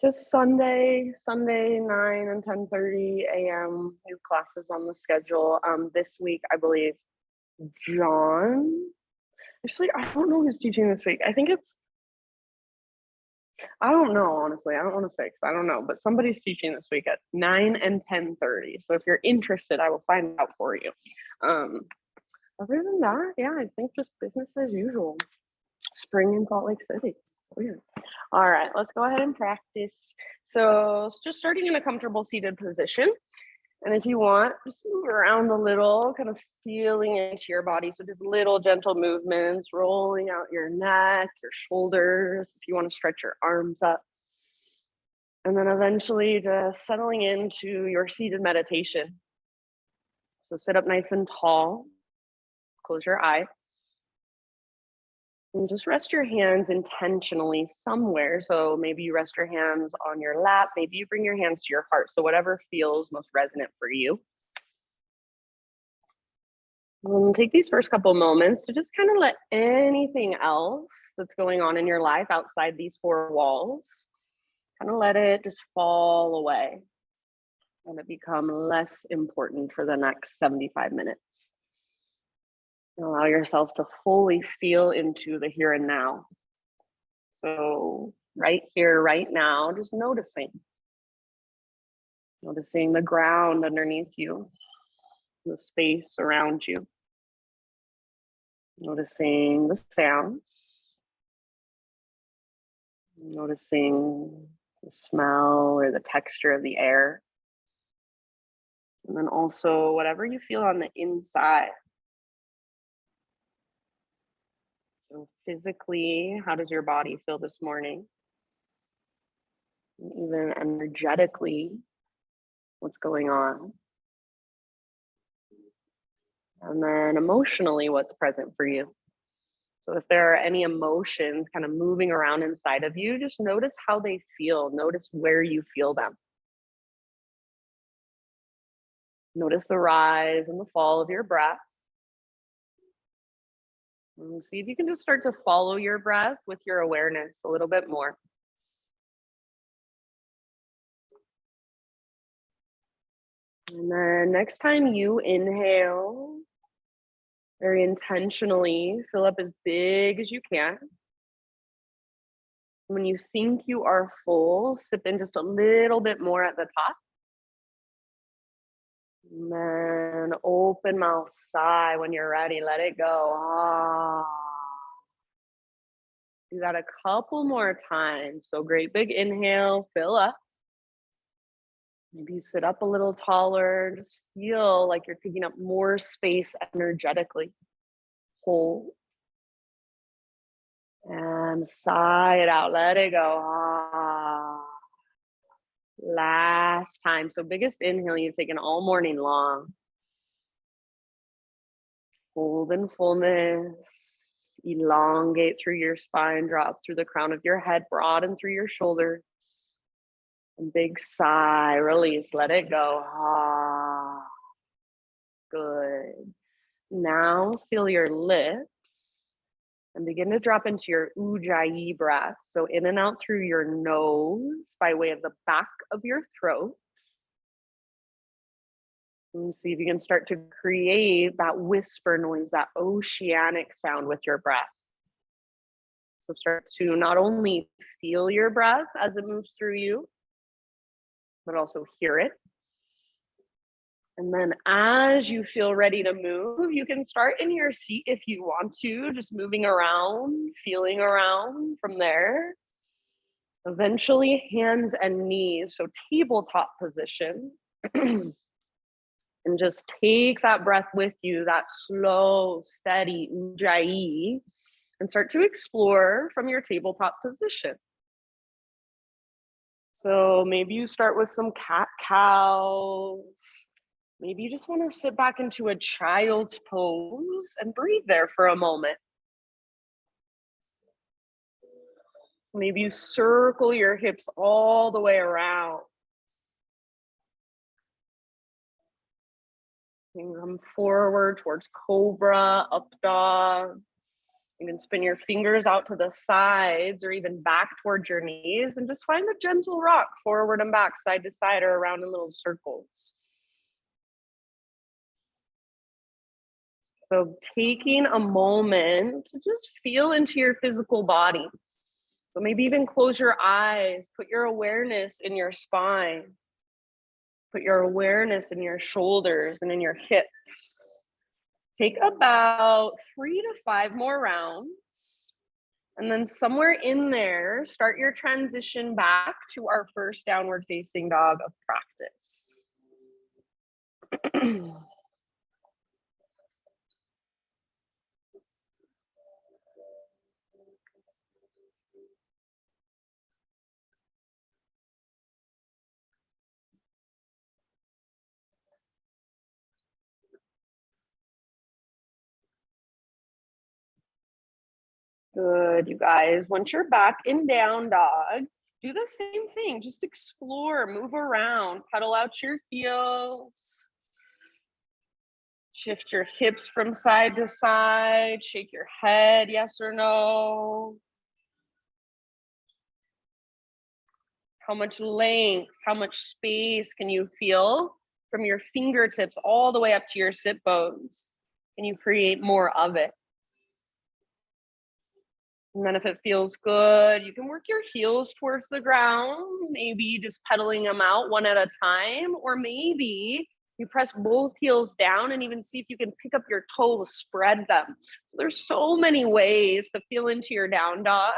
Just Sunday 9 and 10:30 a.m. New classes on the schedule. This week, I believe John. Actually, I don't know who's teaching this week. I think I don't know, honestly. I don't want to say because I don't know, but somebody's teaching this week at 9 and 10:30. So if you're interested, I will find out for you. Other than that, yeah, I think just business as usual. Spring in Salt Lake City. Weird. All right, let's go ahead and practice. So just starting in a comfortable seated position. And if you want, just move around a little, kind of feeling into your body. So just little gentle movements, rolling out your neck, your shoulders, if you want to stretch your arms up. And then eventually just settling into your seated meditation. So sit up nice and tall, close your eyes. And just rest your hands intentionally somewhere. So maybe you rest your hands on your lap. Maybe you bring your hands to your heart. So whatever feels most resonant for you. And take these first couple moments to just kind of let anything else that's going on in your life outside these four walls, kind of let it just fall away and it become less important for the next 75 minutes. Allow yourself to fully feel into the here and now. So right here, right now, just noticing the ground underneath you, the space around you, noticing the sounds, noticing the smell or the texture of the air, and then also whatever you feel on the inside. So physically, how does your body feel this morning? And even energetically, what's going on? And then emotionally, what's present for you? So if there are any emotions kind of moving around inside of you, just notice how they feel. Notice where you feel them. Notice the rise and the fall of your breath. And see if you can just start to follow your breath with your awareness a little bit more. And then next time you inhale, very intentionally fill up as big as you can. When you think you are full, sip in just a little bit more at the top. And then open mouth sigh when you're ready. Let it go. Ah. Do that a couple more times. So great big inhale, fill up. Maybe you sit up a little taller. Just feel like you're taking up more space energetically. Hold. And sigh it out. Let it go. Ah. Last time. So biggest inhale you've taken all morning long. Hold in fullness. Elongate through your spine. Drop through the crown of your head. Broaden through your shoulders. And big sigh. Release. Let it go. Ah. Good. Now seal your lips and begin to drop into your ujjayi breath. So in and out through your nose by way of the back of your throat. And see if you can start to create that whisper noise, that oceanic sound with your breath. So start to not only feel your breath as it moves through you, but also hear it. And then as you feel ready to move, you can start in your seat if you want to, just moving around, feeling around from there. Eventually, hands and knees, so tabletop position. And just take that breath with you, that slow, steady ujjayi, and start to explore from your tabletop position. So maybe you start with some cat-cows. Maybe you just want to sit back into a child's pose and breathe there for a moment. Maybe you circle your hips all the way around. And come forward towards cobra, up dog. You can spin your fingers out to the sides or even back towards your knees and just find a gentle rock forward and back, side to side, or around in little circles. So taking a moment to just feel into your physical body. So maybe even close your eyes, put your awareness in your spine, put your awareness in your shoulders and in your hips. Take about 3 to 5 more rounds. And then somewhere in there, start your transition back to our first downward facing dog of practice. Good, you guys. Once you're back in down dog, do the same thing. Just explore, move around, pedal out your heels. Shift your hips from side to side. Shake your head, yes or no. How much length, how much space can you feel from your fingertips all the way up to your sit bones? Can you create more of it? And then if it feels good, you can work your heels towards the ground, maybe just pedaling them out one at a time, or maybe you press both heels down and even see if you can pick up your toes, spread them. So there's so many ways to feel into your down dog.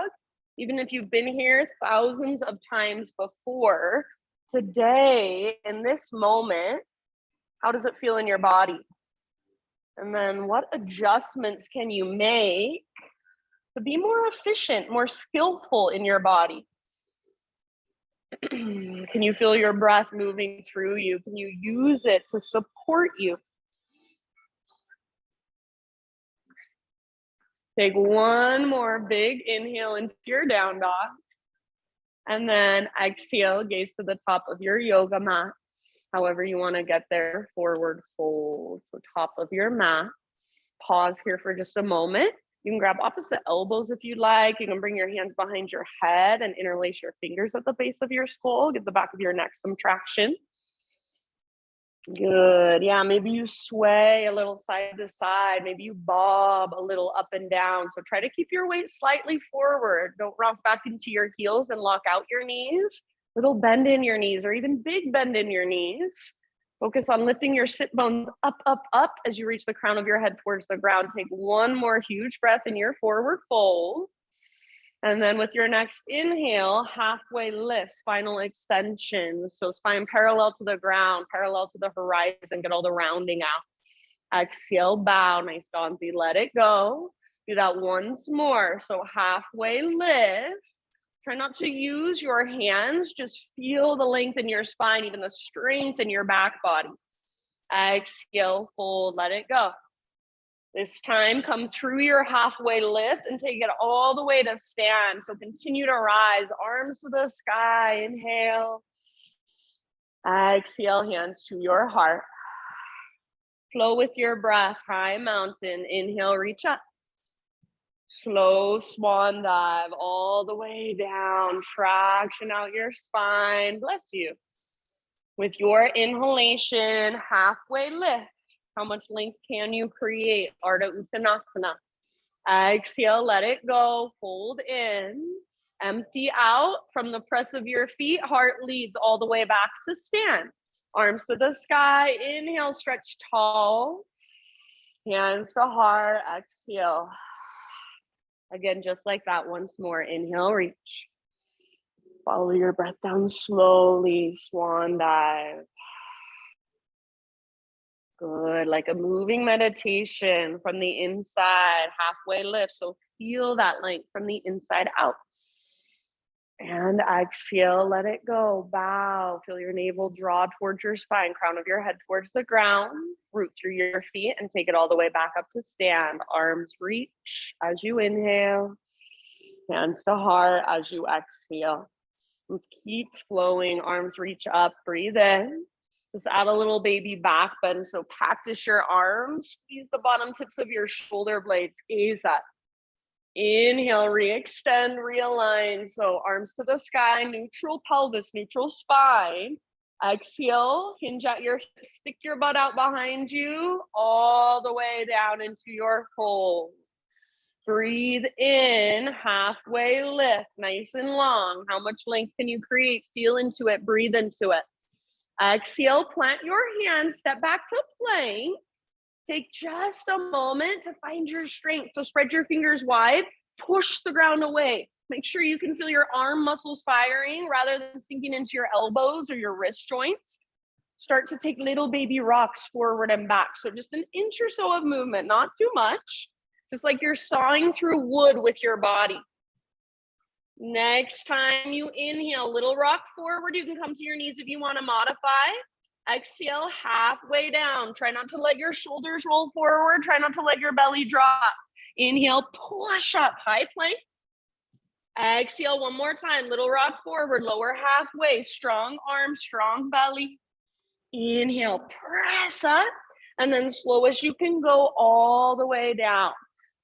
Even if you've been here thousands of times before, today, in this moment, how does it feel in your body? And then what adjustments can you make to be more efficient, more skillful in your body? Can you feel your breath moving through you? Can you use it to support you? Take one more big inhale into your down dog. And then exhale, gaze to the top of your yoga mat. However you want to get there, forward fold. So top of your mat. Pause here for just a moment. You can grab opposite elbows if you'd like. You can bring your hands behind your head and interlace your fingers at the base of your skull. Give the back of your neck some traction. Good. Yeah, maybe you sway a little side to side. Maybe you bob a little up and down. So try to keep your weight slightly forward. Don't rock back into your heels and lock out your knees. Little bend in your knees or even big bend in your knees. Focus on lifting your sit bones up, up, up as you reach the crown of your head towards the ground. Take one more huge breath in your forward fold. And then with your next inhale, halfway lift, spinal extension. So spine parallel to the ground, parallel to the horizon, get all the rounding out. Exhale, bow, nice Donzi, let it go. Do that once more. So halfway lift. Try not to use your hands, just feel the length in your spine, even the strength in your back body. Exhale, fold, let it go. This time, come through your halfway lift and take it all the way to stand. So continue to rise, arms to the sky, inhale. Exhale, hands to your heart. Flow with your breath, high mountain, inhale, reach up. Slow swan dive all the way down, traction out your spine, bless you. With your inhalation, halfway lift. How much length can you create? Ardha Uttanasana. Exhale, let it go, fold in, empty out from the press of your feet, heart leads all the way back to stand. Arms to the sky, inhale, stretch tall. Hands to heart, exhale. Again, just like that, once more, inhale, reach. Follow your breath down slowly, swan dive. Good, like a moving meditation from the inside, halfway lift. So feel that length from the inside out. And exhale, let it go, bow. Feel your navel draw towards your spine, crown of your head towards the ground. Root through your feet and take it all the way back up to stand. Arms reach as you inhale. Hands to heart as you exhale. Let's keep flowing, arms reach up, breathe in. Just add a little baby back bend. So cactus your arms, squeeze the bottom tips of your shoulder blades, gaze up. Inhale, re-extend, realign. So arms to the sky, neutral pelvis, neutral spine. Exhale, hinge at your hips, stick your butt out behind you, all the way down into your fold. Breathe in, halfway lift, nice and long. How much length can you create? Feel into it, breathe into it. Exhale, plant your hands, step back to plank. Take just a moment to find your strength. So spread your fingers wide, push the ground away. Make sure you can feel your arm muscles firing rather than sinking into your elbows or your wrist joints. Start to take little baby rocks forward and back. So just an inch or so of movement, not too much. Just like you're sawing through wood with your body. Next time you inhale, little rock forward. You can come to your knees if you want to modify. Exhale, halfway down. Try not to let your shoulders roll forward. Try not to let your belly drop. Inhale, push up, high plank. Exhale, one more time. Little rock forward, lower halfway. Strong arms, strong belly. Inhale, press up. And then slow as you can go all the way down.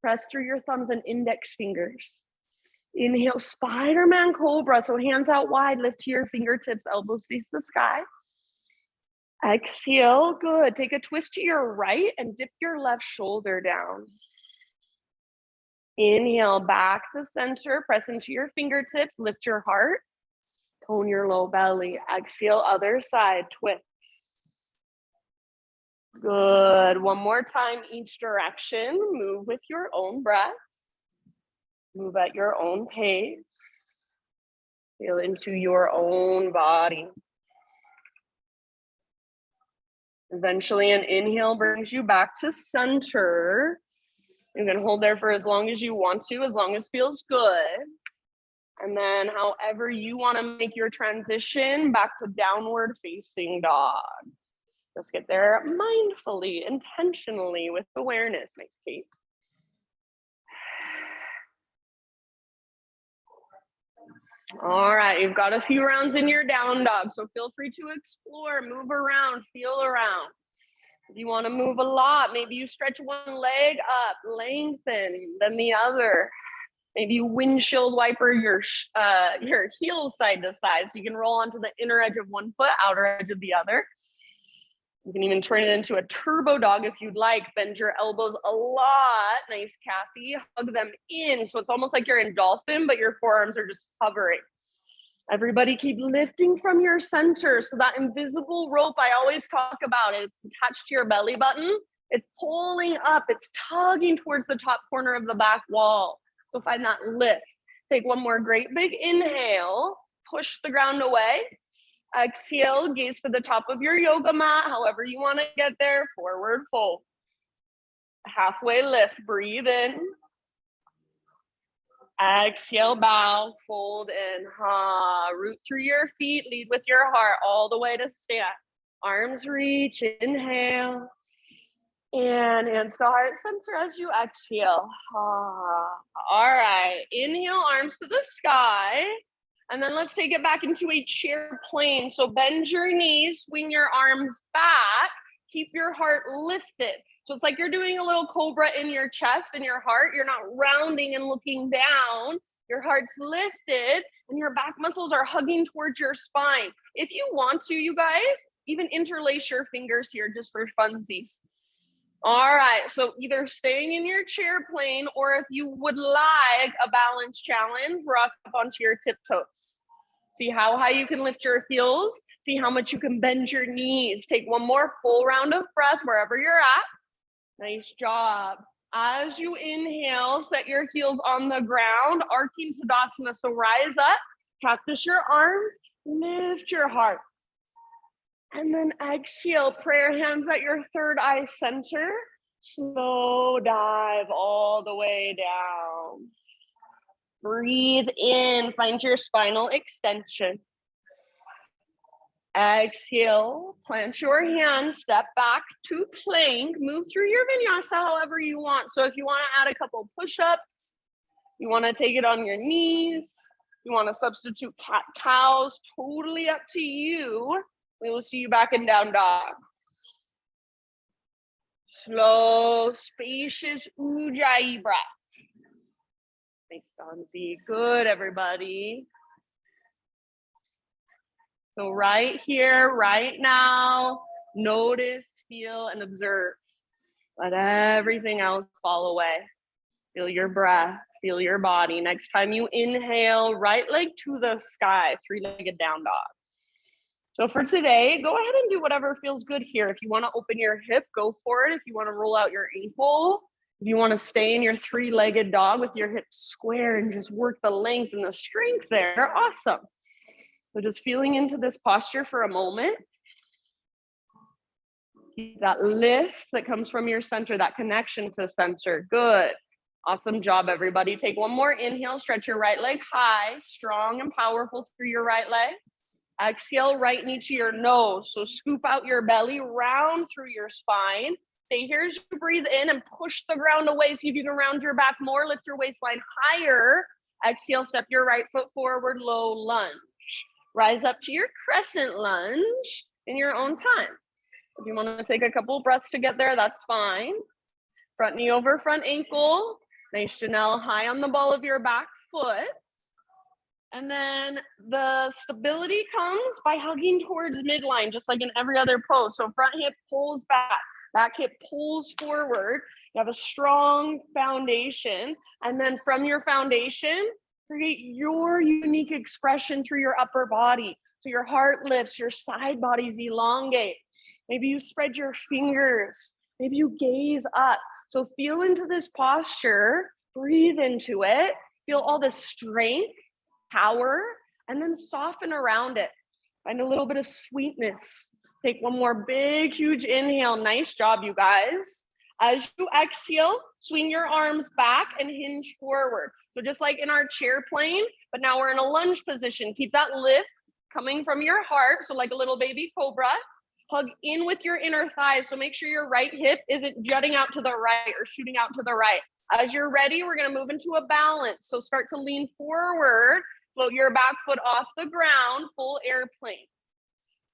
Press through your thumbs and index fingers. Inhale, Spider-Man Cobra. So hands out wide, lift to your fingertips, elbows face the sky. Exhale, good. Take a twist to your right and dip your left shoulder down. Inhale, back to center, press into your fingertips, lift your heart, tone your low belly. Exhale, other side, twist. Good. One more time, each direction. Move with your own breath. Move at your own pace. Feel into your own body. Eventually, an inhale brings you back to center. You can hold there for as long as you want to, as long as feels good. And then however you want to make your transition back to downward facing dog. Let's get there mindfully, intentionally, with awareness. Nice, Kate. All right, you've got a few rounds in your down dog, so feel free to explore, move around, feel around. If you want to move a lot, maybe you stretch one leg up, lengthen, then the other. Maybe you windshield wiper your heels side to side, so you can roll onto the inner edge of one foot, outer edge of the other. You can even turn it into a turbo dog if you'd like. Bend your elbows a lot. Nice, Kathy. Hug them in. So it's almost like you're in dolphin, but your forearms are just hovering. Everybody keep lifting from your center. So that invisible rope I always talk about, it's attached to your belly button. It's pulling up. It's tugging towards the top corner of the back wall. So find that lift. Take one more great big inhale. Push the ground away. Exhale, gaze to the top of your yoga mat, however you want to get there, forward fold. Halfway lift, breathe in. Exhale, bow, fold in. Root through your feet, lead with your heart all the way to stand. Arms reach, inhale. And hands to heart center as you exhale. All right, inhale, arms to the sky. And then let's take it back into a chair plane. So bend your knees, swing your arms back, keep your heart lifted. So it's like you're doing a little cobra in your chest and your heart. You're not rounding and looking down. Your heart's lifted and your back muscles are hugging towards your spine. If you want to, you guys, even interlace your fingers here just for funsies. All right, so either staying in your chair plane, or if you would like a balance challenge, rock up onto your tiptoes. See how high you can lift your heels. See how much you can bend your knees. Take one more full round of breath wherever you're at. Nice job. As you inhale, set your heels on the ground, arching Tadasana. So rise up, cactus your arms, lift your heart. And then exhale, prayer hands at your third eye center. Slow dive all the way down. Breathe in, find your spinal extension. Exhale, plant your hands, step back to plank, move through your vinyasa however you want. So if you want to add a couple push-ups, you want to take it on your knees, you want to substitute cat-cows, totally up to you. We will see you back in down dog. Slow, spacious Ujjayi breath. Nice, Donzie. Good, everybody. So right here, right now, notice, feel, and observe. Let everything else fall away. Feel your breath, feel your body. Next time you inhale, right leg to the sky, three-legged down dog. So for today, go ahead and do whatever feels good here. If you want to open your hip, go for it. If you want to roll out your ankle, if you want to stay in your three-legged dog with your hips square and just work the length and the strength there, awesome. So just feeling into this posture for a moment. Keep that lift that comes from your center, that connection to center. Good. Awesome job, everybody. Take one more inhale, stretch your right leg high, strong and powerful through your right leg. Exhale, right knee to your nose. So scoop out your belly, round through your spine. Stay here as you breathe in and push the ground away. See if you can round your back more, lift your waistline higher. Exhale, step your right foot forward, low lunge. Rise up to your crescent lunge in your own time. If you want to take a couple breaths to get there, that's fine. Front knee over front ankle. Nice, Janelle, high on the ball of your back foot. And then the stability comes by hugging towards midline, just like in every other pose. So front hip pulls back hip pulls forward. You have a strong foundation. And then from your foundation, create your unique expression through your upper body. So your heart lifts, your side bodies elongate. Maybe you spread your fingers. Maybe you gaze up. So feel into this posture, breathe into it, feel all the strength, power, and then soften around it. Find a little bit of sweetness. Take one more big, huge inhale. Nice job, you guys. As you exhale, swing your arms back and hinge forward. So just like in our chair plane, but now we're in a lunge position. Keep that lift coming from your heart. So like a little baby cobra. Hug in with your inner thighs. So make sure your right hip isn't jutting out to the right or shooting out to the right. As you're ready, we're going to move into a balance. So start to lean forward, float your back foot off the ground, full airplane.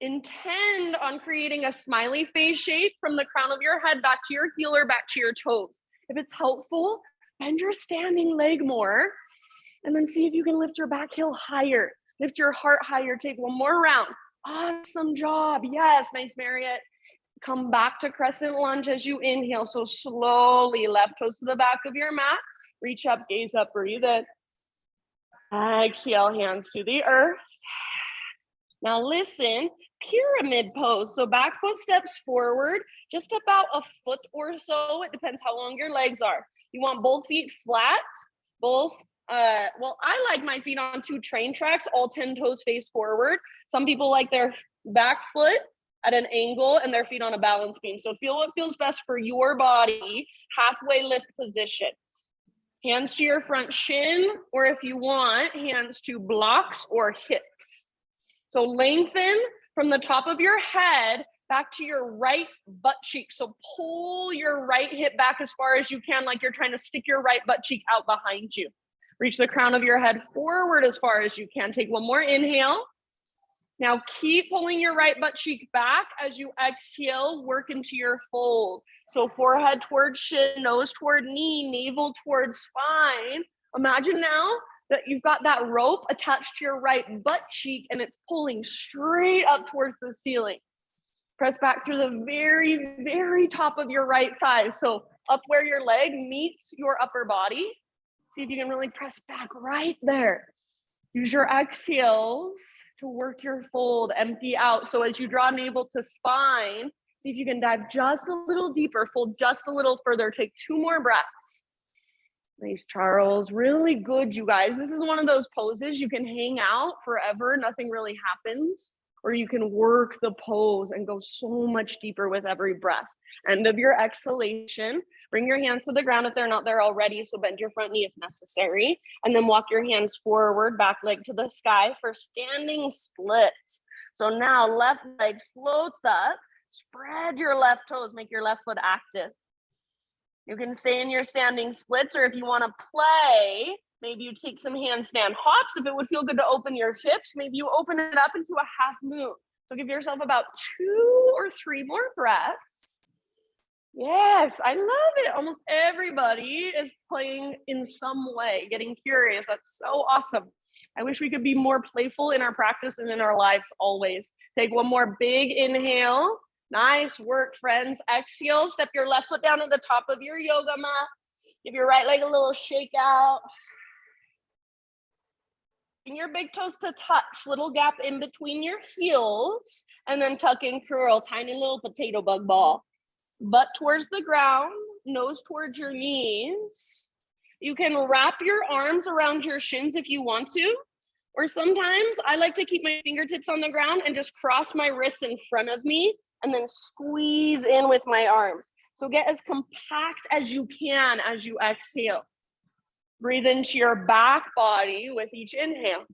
Intend on creating a smiley face shape from the crown of your head back to your heel or back to your toes. If it's helpful, bend your standing leg more, and then see if you can lift your back heel higher. Lift your heart higher. Take one more round. Awesome job. Yes, nice, Marriott. Come back to crescent lunge as you inhale. So slowly, left toes to the back of your mat. Reach up, gaze up, breathe in. Exhale, hands to the earth. Now listen, pyramid pose. So back foot steps forward, just about a foot or so. It depends how long your legs are. You want both feet flat, well, I like my feet on 2 train tracks, all 10 toes face forward. Some people like their back foot at an angle and their feet on a balance beam. So feel what feels best for your body, halfway lift position. Hands to your front shin, or if you want, hands to blocks or hips. So lengthen from the top of your head back to your right butt cheek. So pull your right hip back as far as you can, like you're trying to stick your right butt cheek out behind you. Reach the crown of your head forward as far as you can. Take one more inhale. Now keep pulling your right butt cheek back as you exhale, work into your fold. So forehead towards shin, nose toward knee, navel towards spine. Imagine now that you've got that rope attached to your right butt cheek and it's pulling straight up towards the ceiling. Press back through the very, very top of your right thigh. So up where your leg meets your upper body. See if you can really press back right there. Use your exhales to work your fold, empty out. So as you draw navel to spine, see if you can dive just a little deeper, fold just a little further. Take 2 more breaths. Nice, Charles. Really good, you guys. This is one of those poses you can hang out forever. Nothing really happens. Or you can work the pose and go so much deeper with every breath. End of your exhalation. Bring your hands to the ground if they're not there already. So bend your front knee if necessary. And then walk your hands forward, back leg to the sky for standing splits. So now left leg floats up. Spread your left toes. Make your left foot active. You can stay in your standing splits, or if you want to play, maybe you take some handstand hops. If it would feel good to open your hips, maybe you open it up into a half moon. So give yourself about 2 or 3 more breaths. Yes, I love it. Almost everybody is playing in some way, getting curious. That's so awesome. I wish we could be more playful in our practice and in our lives always. Take one more big inhale. Nice work, friends. Exhale, step your left foot down at the top of your yoga mat. Give your right leg a little shake out. Bring your big toes to touch, little gap in between your heels, and then tuck and curl, tiny little potato bug ball. Butt towards the ground, nose towards your knees. You can wrap your arms around your shins if you want to, or sometimes I like to keep my fingertips on the ground and just cross my wrists in front of me and then squeeze in with my arms. So get as compact as you can as you exhale. Breathe into your back body with each inhale.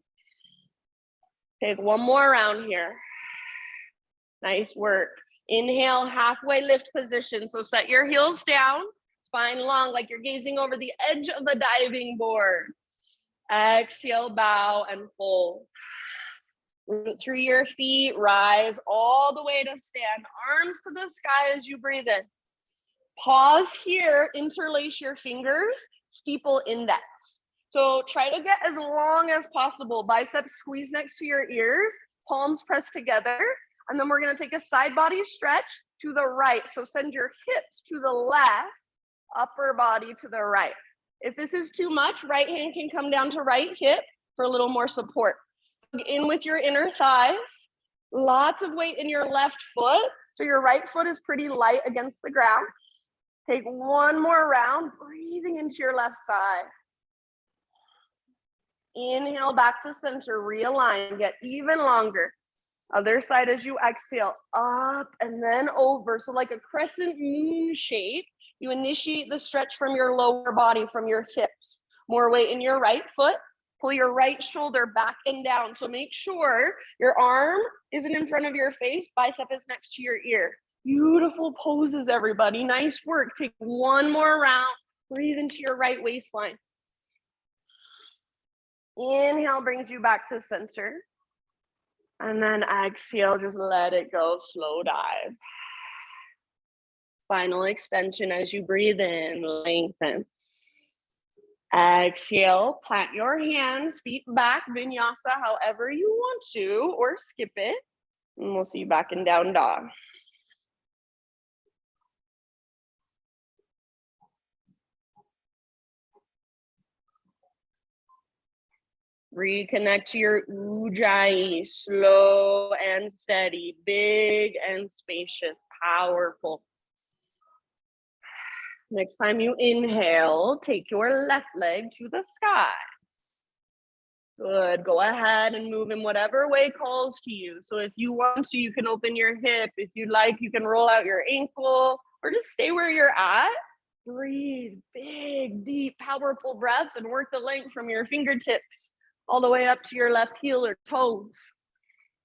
Take one more round here. Nice work. Inhale, halfway lift position. So set your heels down, spine long, like you're gazing over the edge of the diving board. Exhale, bow and fold. Root through your feet, rise all the way to stand. Arms to the sky as you breathe in. Pause here, interlace your fingers, steeple index. So try to get as long as possible. Biceps squeeze next to your ears, palms press together. And then we're gonna take a side body stretch to the right. So send your hips to the left, upper body to the right. If this is too much, right hand can come down to right hip for a little more support. Plug in with your inner thighs. Lots of weight in your left foot. So your right foot is pretty light against the ground. Take one more round, breathing into your left side. Inhale back to center, realign, get even longer. Other side as you exhale, up and then over. So like a crescent moon shape, you initiate the stretch from your lower body, from your hips. More weight in your right foot. Pull your right shoulder back and down. So make sure your arm isn't in front of your face, bicep is next to your ear. Beautiful poses, everybody. Nice work. Take one more round. Breathe into your right waistline. Inhale brings you back to center. And then exhale, just let it go, slow dive. Spinal extension as you breathe in, lengthen. Exhale, plant your hands, feet back, vinyasa, however you want to, or skip it. And we'll see you back in down dog. Reconnect to your ujjayi, slow and steady, big and spacious, powerful. Next time you inhale, take your left leg to the sky. Good, go ahead and move in whatever way calls to you. So if you want to, you can open your hip. If you like, you can roll out your ankle or just stay where you're at. Breathe big, deep, powerful breaths and work the length from your fingertips all the way up to your left heel or toes.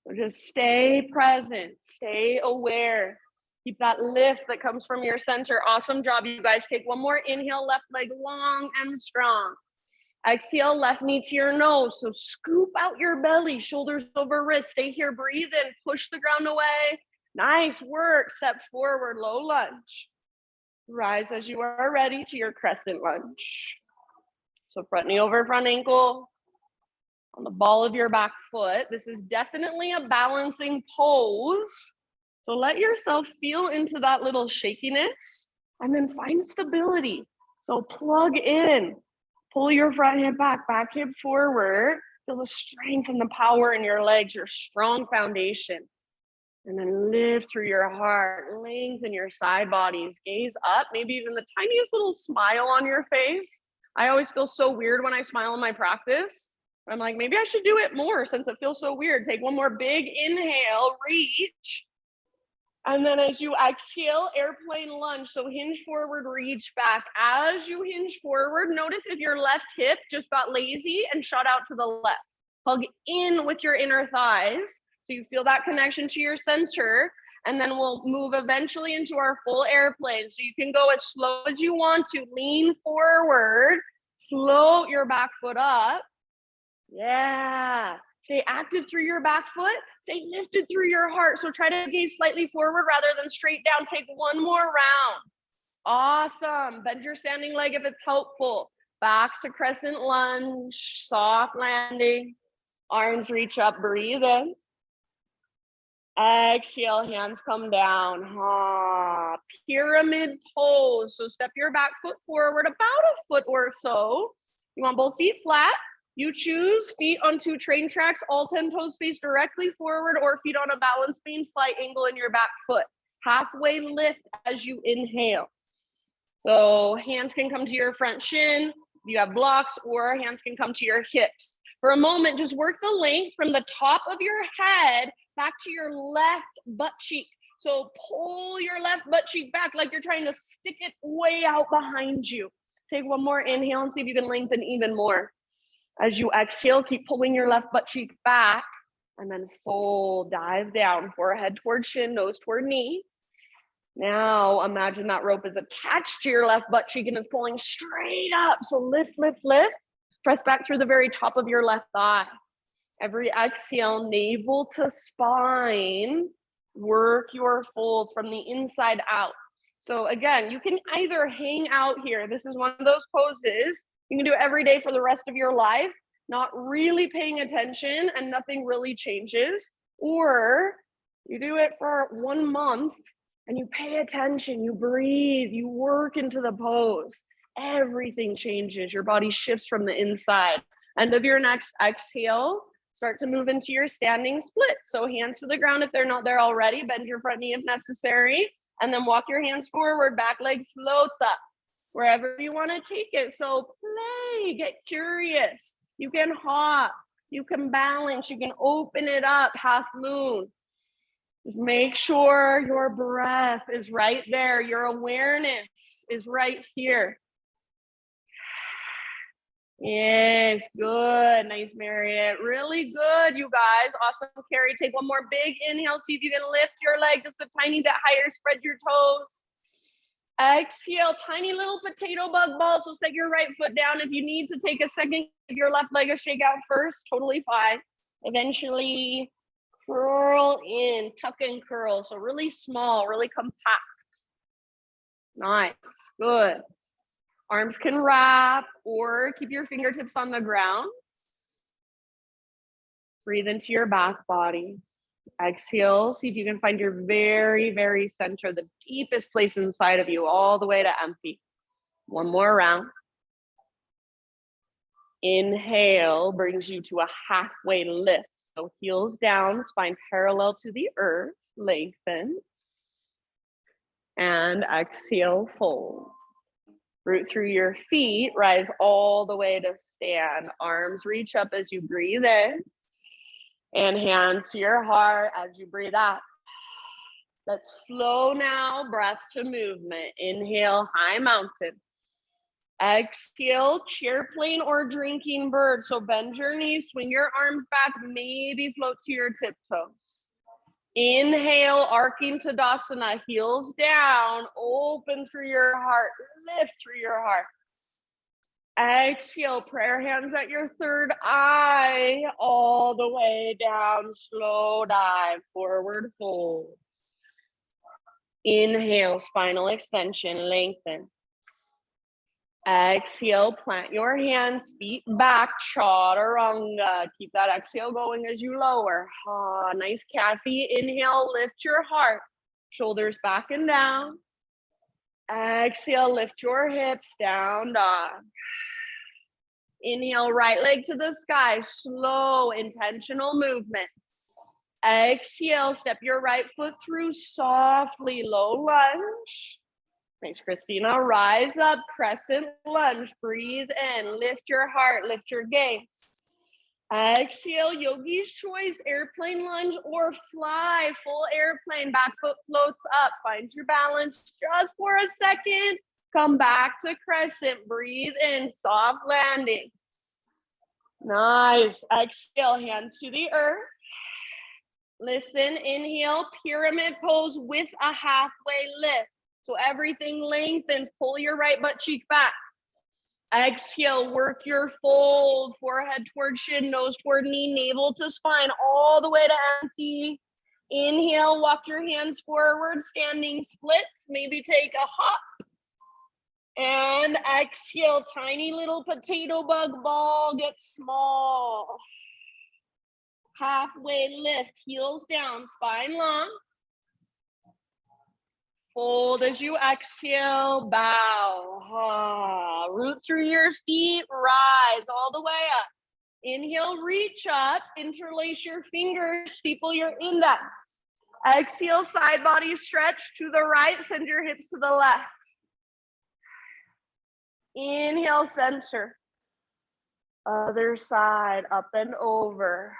So just stay present, stay aware. Keep that lift that comes from your center. Awesome job, you guys. Take one more inhale, left leg long and strong. Exhale, left knee to your nose. So scoop out your belly, shoulders over wrist. Stay here, breathe in, push the ground away. Nice work. Step forward, low lunge. Rise as you are ready to your crescent lunge. So front knee over front ankle on the ball of your back foot. This is definitely a balancing pose. So let yourself feel into that little shakiness and then find stability. So plug in, pull your front hip back hip forward. Feel the strength and the power in your legs, your strong foundation. And then lift through your heart, lengthen your side bodies, gaze up, maybe even the tiniest little smile on your face. I always feel so weird when I smile in my practice. I'm like, maybe I should do it more since it feels so weird. Take one more big inhale, reach. And then as you exhale, airplane lunge. So hinge forward, reach back. As you hinge forward, notice if your left hip just got lazy and shot out to the left. Hug in with your inner thighs. So you feel that connection to your center. And then we'll move eventually into our full airplane. So you can go as slow as you want to. Lean forward, float your back foot up. Yeah. Stay active through your back foot. Stay lifted through your heart. So try to gaze slightly forward rather than straight down. Take one more round. Awesome. Bend your standing leg if it's helpful. Back to crescent lunge, soft landing. Arms reach up, breathe in. Exhale, hands come down. Pyramid pose. So step your back foot forward about a foot or so. You want both feet flat. You choose feet on 2 train tracks, all 10 toes face directly forward, or feet on a balance beam, slight angle in your back foot. Halfway lift as you inhale. So hands can come to your front shin. You have blocks, or hands can come to your hips. For a moment, just work the length from the top of your head back to your left butt cheek. So pull your left butt cheek back like you're trying to stick it way out behind you. Take one more inhale and see if you can lengthen even more. As you exhale, keep pulling your left butt cheek back, and then fold, dive down, forehead toward shin, nose toward knee. Now imagine that rope is attached to your left butt cheek and is pulling straight up. So lift, lift, lift. Press back through the very top of your left thigh. Every exhale, navel to spine. Work your fold from the inside out. So again, you can either hang out here. This is one of those poses. You can do it every day for the rest of your life, not really paying attention and nothing really changes. Or you do it for 1 month and you pay attention, you breathe, you work into the pose. Everything changes. Your body shifts from the inside. End of your next exhale, start to move into your standing split. So hands to the ground if they're not there already. Bend your front knee if necessary. And then walk your hands forward. Back leg floats up wherever you want to take it. So play, get curious. You can hop, you can balance, you can open it up, half moon. Just make sure your breath is right there. Your awareness is right here. Yes, good. Nice, Marriott. Really good, you guys. Awesome, Carrie. Take one more big inhale. See if you can lift your leg just a tiny bit higher. Spread your toes. Exhale, tiny little potato bug ball. So set your right foot down. If you need to take a second, give your left leg a shake out first. Totally fine. Eventually, curl in, tuck and curl. So really small, really compact. Nice, good. Arms can wrap or keep your fingertips on the ground. Breathe into your back body. Exhale, see if you can find your very, very center, the deepest place inside of you, all the way to empty. One more round. Inhale brings you to a halfway lift. So heels down, spine parallel to the earth, lengthen. And exhale, fold. Root through your feet, rise all the way to stand. Arms reach up as you breathe in. And hands to your heart as you breathe out. Let's flow now, breath to movement. Inhale, high mountain. Exhale, chair plane or drinking bird. So bend your knees, swing your arms back, maybe float to your tiptoes. Inhale, arcing Tadasana, heels down, open through your heart, lift through your heart. Exhale, prayer hands at your third eye, all the way down, slow dive, forward fold. Inhale, spinal extension, lengthen. Exhale, plant your hands, feet back, chaturanga. Keep that exhale going as you lower. Nice cathy. Inhale, lift your heart, shoulders back and down. Exhale, lift your hips, down dog. Inhale, right leg to the sky, slow, intentional movement. Exhale, step your right foot through softly, low lunge. Thanks, Christina. Rise up, crescent lunge. Breathe in, lift your heart, lift your gaze. Exhale, yogi's choice, airplane lunge or fly, full airplane. Back foot floats up. Find your balance just for a second. Come back to crescent. Breathe in, soft landing. Nice. Exhale, hands to the earth. Listen, inhale, pyramid pose with a halfway lift. So everything lengthens. Pull your right butt cheek back. Exhale, work your fold. Forehead toward shin, nose toward knee, navel to spine, all the way to empty. Inhale, walk your hands forward, standing splits. Maybe take a hop. And exhale, tiny little potato bug ball, get small. Halfway lift, heels down, spine long. Fold as you exhale, bow. Root through your feet, rise all the way up. Inhale, reach up, interlace your fingers, steeple your index. Exhale, side body stretch to the right, send your hips to the left. Inhale, center. Other side, up and over.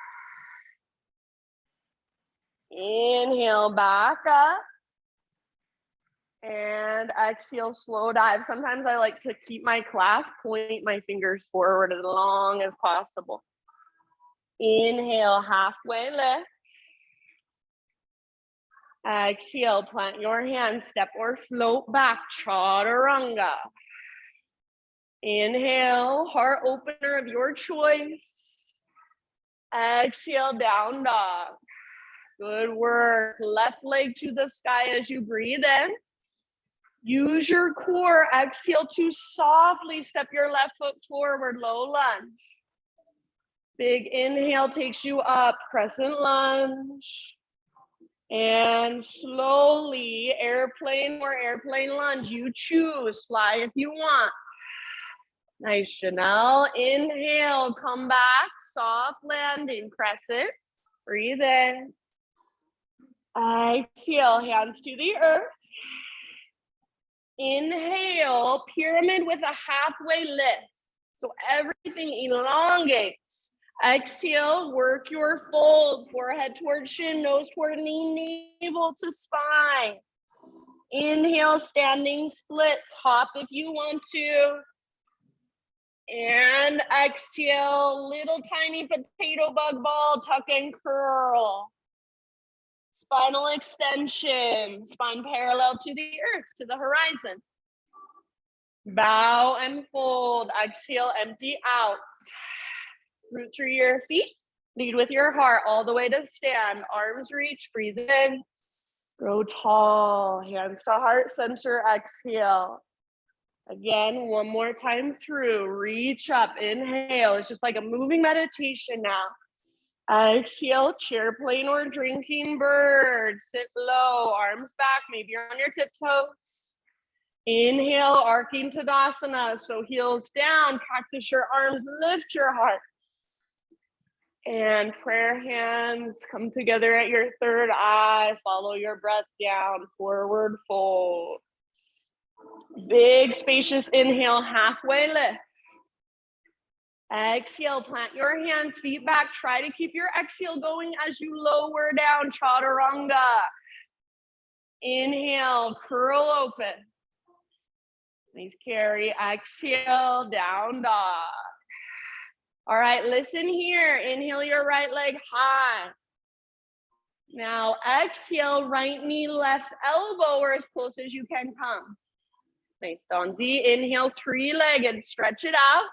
Inhale, back up. And exhale, slow dive. Sometimes I like to keep my clasp, point my fingers forward as long as possible. Inhale, halfway lift. Exhale, plant your hands, step or float back, chaturanga. Inhale, heart opener of your choice. Exhale, down dog. Good work. Left leg to the sky as you breathe in. Use your core. Exhale to softly step your left foot forward, low lunge. Big inhale takes you up, crescent lunge. And slowly, airplane or airplane lunge. You choose, fly if you want. Nice, Janelle. Inhale, come back, soft landing, crescent. Breathe in. Exhale, hands to the earth. Inhale, pyramid with a halfway lift. So everything elongates. Exhale, work your fold. Forehead towards shin, nose toward knee, navel to spine. Inhale, standing splits. Hop if you want to. And exhale, little tiny potato bug ball, tuck and curl. Spinal extension, spine parallel to the earth, to the horizon. Bow and fold, exhale, empty out. Root through your feet, lead with your heart all the way to stand. Arms reach, breathe in. Grow tall, hands to heart center, exhale. Again, one more time through, reach up, inhale. It's just like a moving meditation now. Exhale, chair plane or drinking bird. Sit low, arms back, maybe you're on your tiptoes. Inhale, arcing Tadasana. So heels down, cactus your arms, lift your heart. And prayer hands come together at your third eye. Follow your breath down, forward fold. Big spacious inhale, halfway lift. Exhale, plant your hands, feet back. Try to keep your exhale going as you lower down, chaturanga. Inhale, curl open. Nice carry. Exhale, down dog. All right, listen here. Inhale your right leg high. Now exhale, right knee, left elbow, or as close as you can come. Nice, Donzi. Inhale, three-legged, stretch it out.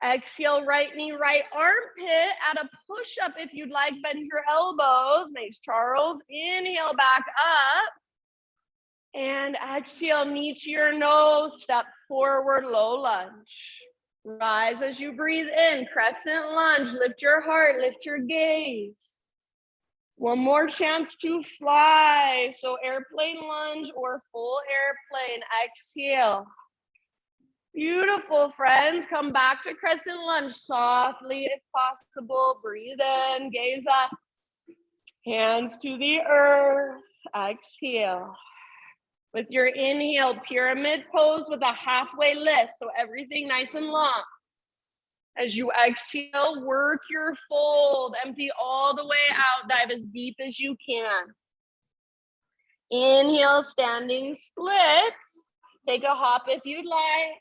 Exhale, right knee, right armpit. Add a push-up if you'd like. Bend your elbows. Nice, Charles. Inhale, back up. And exhale, knee to your nose. Step forward, low lunge. Rise as you breathe in. Crescent lunge. Lift your heart. Lift your gaze. One more chance to fly. So airplane lunge or full airplane. Exhale. Beautiful, friends. Come back to crescent lunge softly if possible. Breathe in, gaze up. Hands to the earth. Exhale. With your inhale, pyramid pose with a halfway lift. So everything nice and long. As you exhale, work your fold. Empty all the way out. Dive as deep as you can. Inhale, standing splits. Take a hop if you'd like.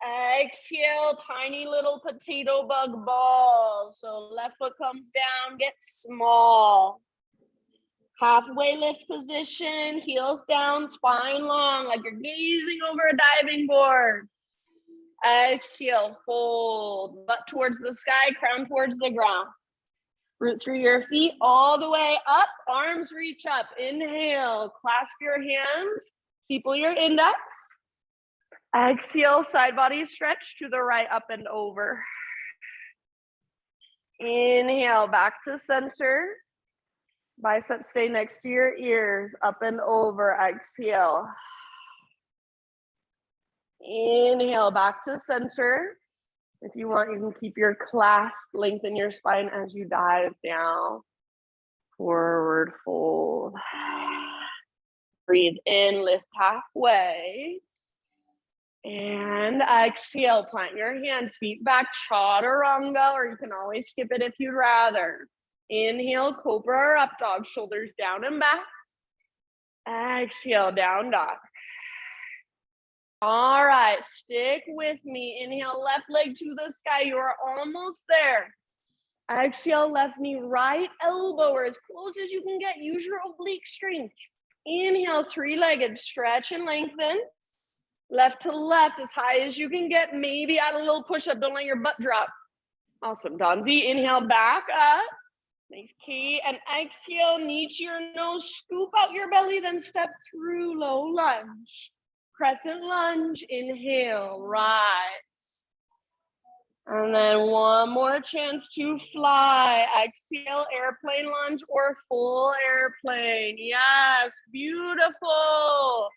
Exhale, tiny little potato bug ball. So left foot comes down, get small. Halfway lift position, heels down, spine long, like you're gazing over a diving board. Exhale, fold, butt towards the sky, crown towards the ground. Root through your feet all the way up, arms reach up. Inhale, clasp your hands, Steeple your index. Exhale, side body stretch to the right, up and over. Inhale, back to center. Biceps stay next to your ears, up and over, exhale. Inhale, back to center. If you want, you can keep your clasp, lengthen your spine as you dive down. Forward fold. Breathe in, lift halfway. And exhale, plant your hands, feet back, chaturanga, or you can always skip it if you'd rather. Inhale, cobra or up dog, shoulders down and back. Exhale, down dog. All right, stick with me. Inhale, left leg to the sky. You are almost there. Exhale, left knee, right elbow, or as close as you can get. Use your oblique strength. Inhale, three-legged, stretch and lengthen. Left to left, as high as you can get. Maybe add a little push-up. Don't let your butt drop. Awesome, Donzi. Inhale, back up. Nice key. And exhale, knee to your nose. Scoop out your belly, then step through low lunge. Crescent lunge. Inhale, rise. And then one more chance to fly. Exhale, airplane lunge or full airplane. Yes, beautiful.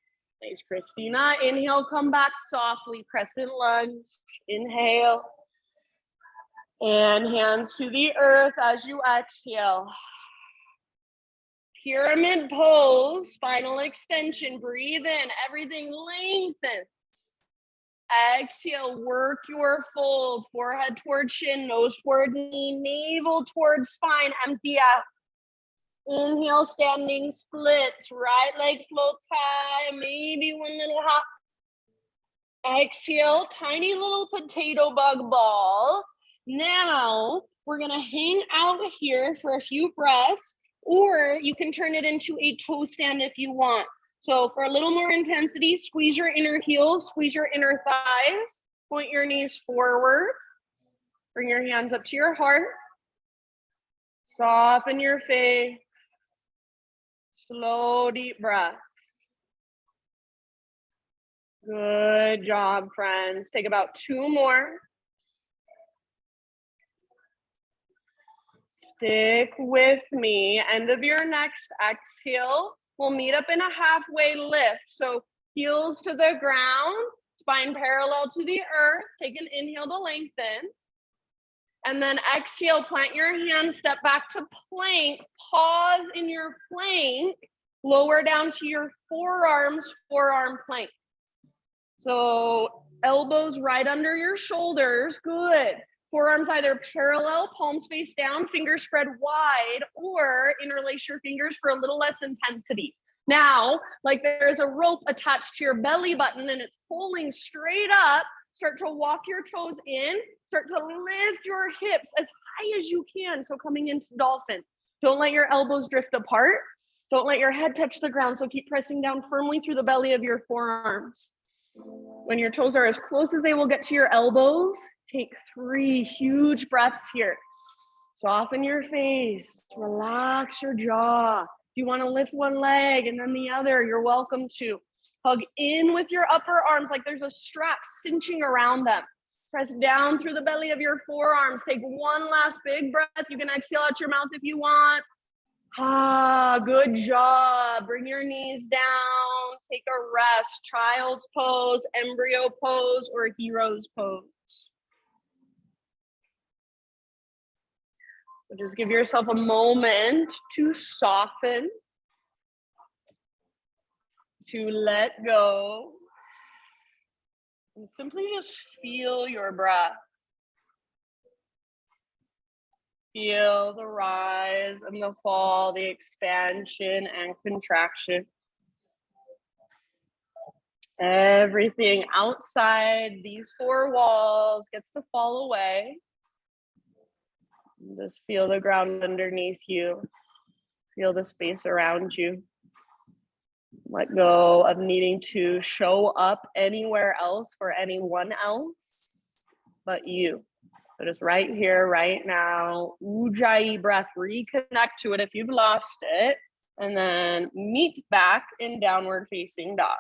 Nice, Christina. Inhale, come back softly, crescent lunge. Inhale. And hands to the earth as you exhale. Pyramid pose, spinal extension. Breathe in, everything lengthens. Exhale, work your fold. Forehead toward chin, nose toward knee, navel toward spine. Empty out. Inhale, standing splits. Right leg floats high. Maybe one little hop. Exhale, tiny little potato bug ball. Now, we're gonna hang out here for a few breaths, or you can turn it into a toe stand if you want. So for a little more intensity, squeeze your inner heels, squeeze your inner thighs, point your knees forward, bring your hands up to your heart, soften your face, slow, deep breath. Good job, friends. Take about 2 more. Stick with me. End of your next exhale. We'll meet up in a halfway lift. So heels to the ground, spine parallel to the earth. Take an inhale to lengthen. And then exhale, plant your hands, step back to plank. Pause in your plank. Lower down to your forearms, forearm plank. So elbows right under your shoulders. Good. Forearms either parallel, palms face down, fingers spread wide, or interlace your fingers for a little less intensity. Now, like there's a rope attached to your belly button and it's pulling straight up, start to walk your toes in, start to lift your hips as high as you can. So coming into dolphin. Don't let your elbows drift apart. Don't let your head touch the ground. So keep pressing down firmly through the belly of your forearms. When your toes are as close as they will get to your elbows, take 3 huge breaths here. Soften your face, relax your jaw. If you want to lift one leg and then the other, you're welcome to. Hug in with your upper arms like there's a strap cinching around them. Press down through the belly of your forearms. Take one last big breath. You can exhale out your mouth if you want. Ah, good job. Bring your knees down. Take a rest. Child's pose, embryo pose, or hero's pose. So just give yourself a moment to soften, to let go, and simply just feel your breath. Feel the rise and the fall, the expansion and contraction. Everything outside these 4 walls gets to fall away. Just feel the ground underneath you. Feel the space around you. Let go of needing to show up anywhere else for anyone else but you. So just right here, right now, Ujjayi breath, reconnect to it if you've lost it, and then meet back in downward facing dog.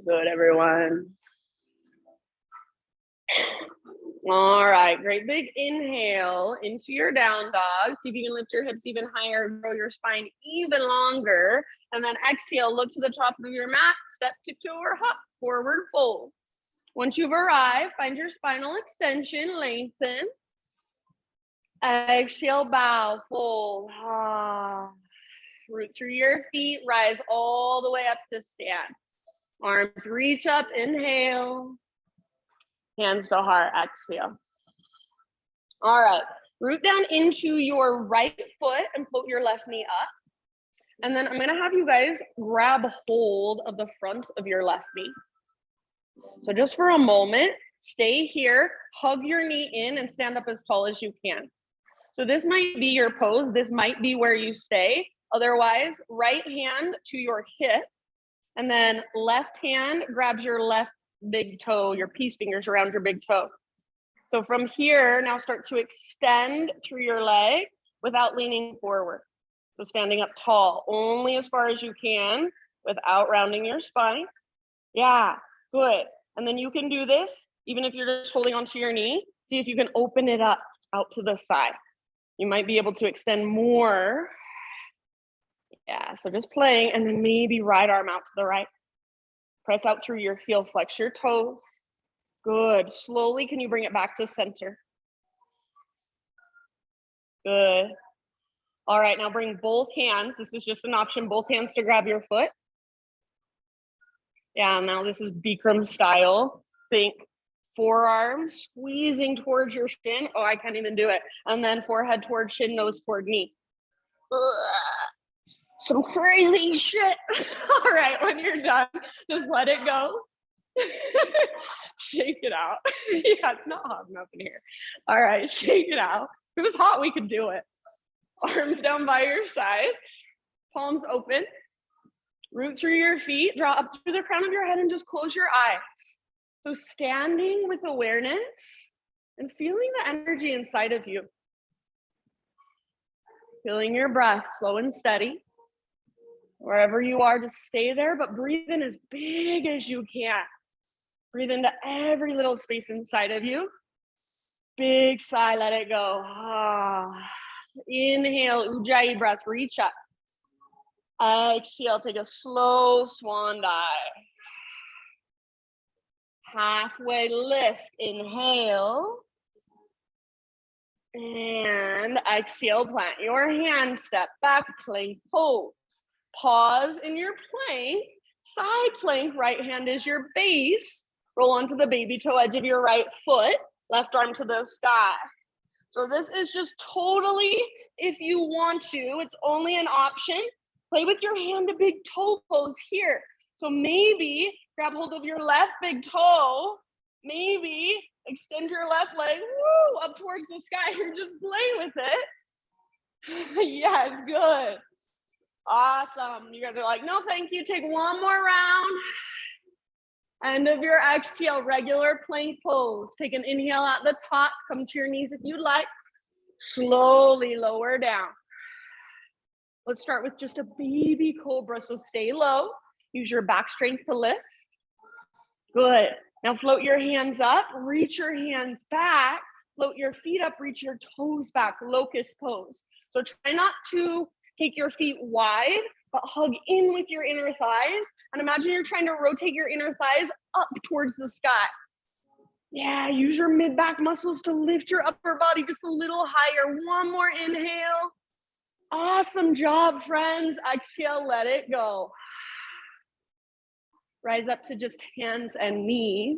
Good, everyone. All right, great big inhale into your down dog. See if you can lift your hips even higher, grow your spine even longer. And then exhale, look to the top of your mat, step, tiptoe, or hop, forward fold. Once you've arrived, find your spinal extension, lengthen. Exhale, bow, fold. Root through your feet, rise all the way up to stand. Arms reach up, inhale. Hands to heart, exhale. All right, root down into your right foot and float your left knee up. And then I'm gonna have you guys grab hold of the front of your left knee. So just for a moment, stay here, hug your knee in and stand up as tall as you can. So this might be your pose. This might be where you stay. Otherwise, right hand to your hip, and then left hand grabs your left big toe, your peace fingers around your big toe. So from here, now start to extend through your leg without leaning forward. So standing up tall, only as far as you can without rounding your spine. Yeah, good. And then you can do this, even if you're just holding onto your knee. See if you can open it up out to the side. You might be able to extend more. Yeah, so just playing, and then maybe right arm out to the right. Press out through your heel, flex your toes. Good. Slowly, can you bring it back to center? Good. All right, now bring both hands. This is just an option, both hands to grab your foot. Yeah, now this is Bikram style. Think forearm squeezing towards your shin. Oh, I can't even do it. And then forehead towards shin, nose toward knee. Some crazy shit. All right, when you're done, just let it go. Shake it out. Yeah, it's not hot enough in here. All right, shake it out. If it was hot, we could do it. Arms down by your sides, palms open. Root through your feet, draw up through the crown of your head and just close your eyes. So standing with awareness and feeling the energy inside of you. Feeling your breath slow and steady. Wherever you are, just stay there, but breathe in as big as you can. Breathe into every little space inside of you. Big sigh, let it go. Inhale, Ujjayi breath, reach up. Exhale, take a slow swan dive. Halfway lift, inhale. And exhale, plant your hands, step back, plank pose. Pause in your plank, side plank, right hand is your base. Roll onto the baby toe edge of your right foot, left arm to the sky. So this is just totally, if you want to, it's only an option. Play with your hand to big toe pose here. So maybe grab hold of your left big toe, maybe extend your left leg, woo, up towards the sky, or just play with it. Yes, good. Awesome. You guys are like, no, thank you. Take one more round. End of your exhale, regular plank pose. Take an inhale at the top. Come to your knees if you'd like. Slowly lower down. Let's start with just a baby cobra. So stay low. Use your back strength to lift. Good. Now float your hands up. Reach your hands back. Float your feet up. Reach your toes back. Locust pose. So try not to take your feet wide, but hug in with your inner thighs. And imagine you're trying to rotate your inner thighs up towards the sky. Yeah, use your mid-back muscles to lift your upper body just a little higher. One more inhale. Awesome job, friends. Exhale, let it go. Rise up to just hands and knees.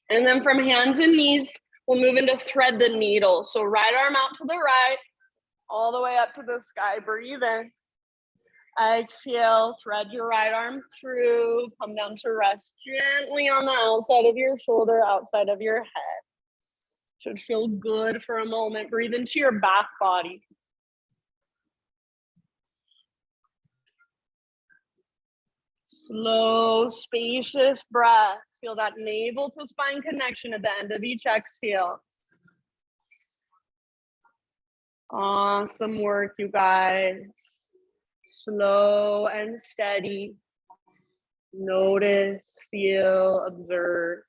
And then from hands and knees, we'll move into thread the needle. So right arm out to the right, all the way up to the sky. Breathe in. Exhale, thread your right arm through, come down to rest gently on the outside of your shoulder, outside of your head. Should feel good for a moment. Breathe into your back body. Slow, spacious breath. Feel that navel to spine connection at the end of each exhale. Awesome work, you guys. Slow and steady. Notice, feel, observe.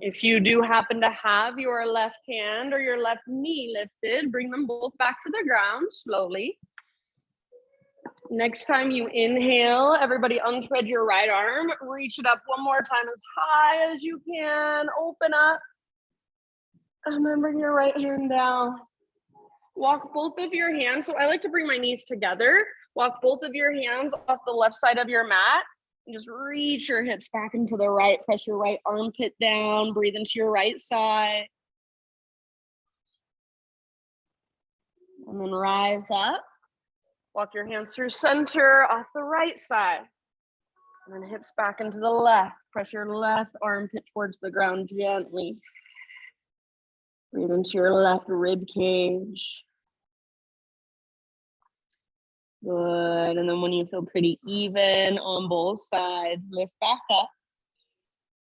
If you do happen to have your left hand or your left knee lifted, bring them both back to the ground slowly. Next time you inhale, everybody unthread your right arm, reach it up one more time as high as you can, open up, and then bring your right hand down. Walk both of your hands. So I like to bring my knees together. Walk both of your hands off the left side of your mat and just reach your hips back into the right. Press your right armpit down. Breathe into your right side. And then rise up. Walk your hands through center off the right side. And then hips back into the left. Press your left armpit towards the ground gently. Breathe into your left rib cage. Good. And then when you feel pretty even on both sides, lift back up.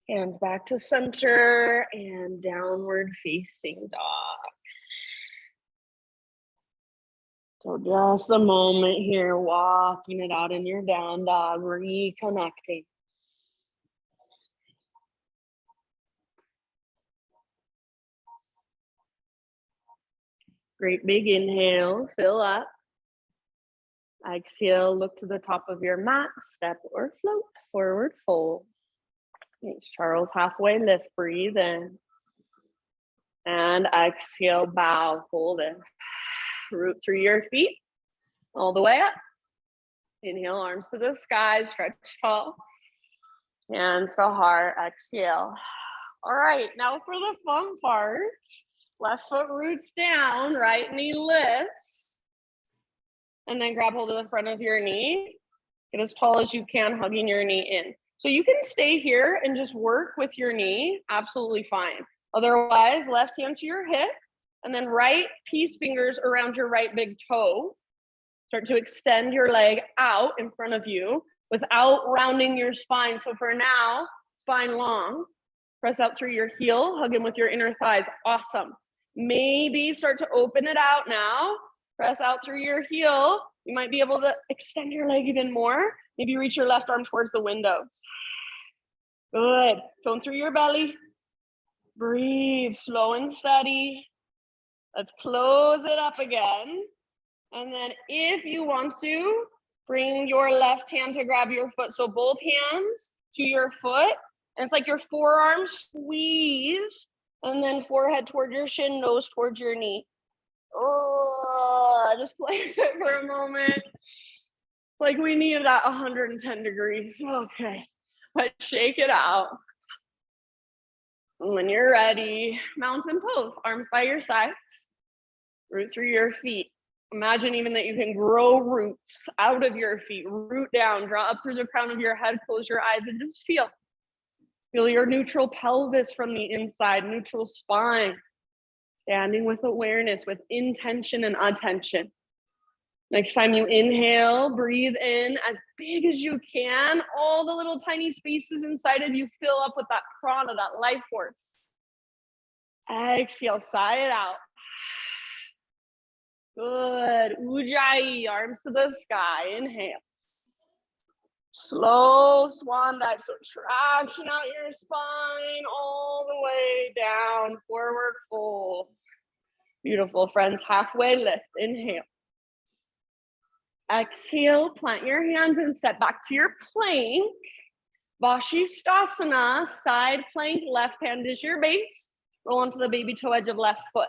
Hands back to center and downward facing dog. So just a moment here, walking it out in your down dog, reconnecting. Great big inhale, fill up. Exhale, look to the top of your mat, step or float, forward fold. Thanks, Charles. Halfway lift, breathe in. And exhale, bow, fold in. Root through your feet, all the way up. Inhale, arms to the sky, stretch tall. Hands to heart, exhale. All right, now for the fun part. Left foot roots down, right knee lifts. And then grab hold of the front of your knee. Get as tall as you can, hugging your knee in. So you can stay here and just work with your knee, absolutely fine. Otherwise, left hand to your hip, and then right peace fingers around your right big toe. Start to extend your leg out in front of you without rounding your spine. So for now, spine long. Press out through your heel, hug in with your inner thighs. Awesome. Maybe start to open it out now. Press out through your heel. You might be able to extend your leg even more. Maybe reach your left arm towards the windows. Good. Tone through your belly. Breathe slow and steady. Let's close it up again. And then if you want to, bring your left hand to grab your foot. So both hands to your foot. And it's like your forearm squeeze. And then forehead toward your shin, nose towards your knee. Oh, just play with it for a moment. Like we need that 110 degrees. Okay, let's shake it out. When you're ready, mountain pose, arms by your sides, root through your feet. Imagine even that you can grow roots out of your feet, root down, draw up through the crown of your head, close your eyes and just feel. Feel your neutral pelvis from the inside, neutral spine. Standing with awareness, with intention and attention. Next time you inhale, breathe in as big as you can. All the little tiny spaces inside of you fill up with that prana, that life force. Exhale, sigh it out. Good. Ujjayi, arms to the sky. Inhale. Slow swan dive. So traction out your spine all the way down. Forward fold. Beautiful, friends. Halfway lift. Inhale. Exhale, plant your hands and step back to your plank. Vashisthasana, side plank, left hand is your base. Roll onto the baby toe edge of left foot.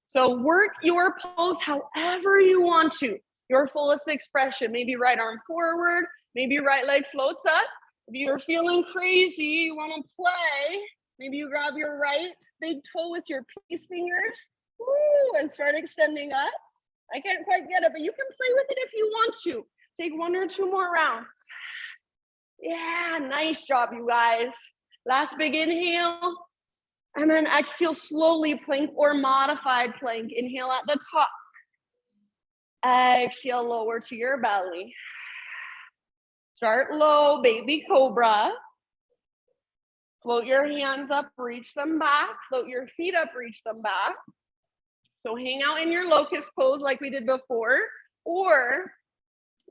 So work your pose however you want to. Your fullest expression. Maybe right arm forward, maybe right leg floats up. If you're feeling crazy, you want to play, maybe you grab your right big toe with your peace fingers. Woo, and start extending up. I can't quite get it, but you can play with it if you want to. Take 1 or 2 more rounds. Yeah, nice job, you guys. Last big inhale. And then exhale slowly, plank or modified plank. Inhale at the top. Exhale, lower to your belly. Start low, baby cobra. Float your hands up, reach them back. Float your feet up, reach them back. So hang out in your locust pose like we did before, or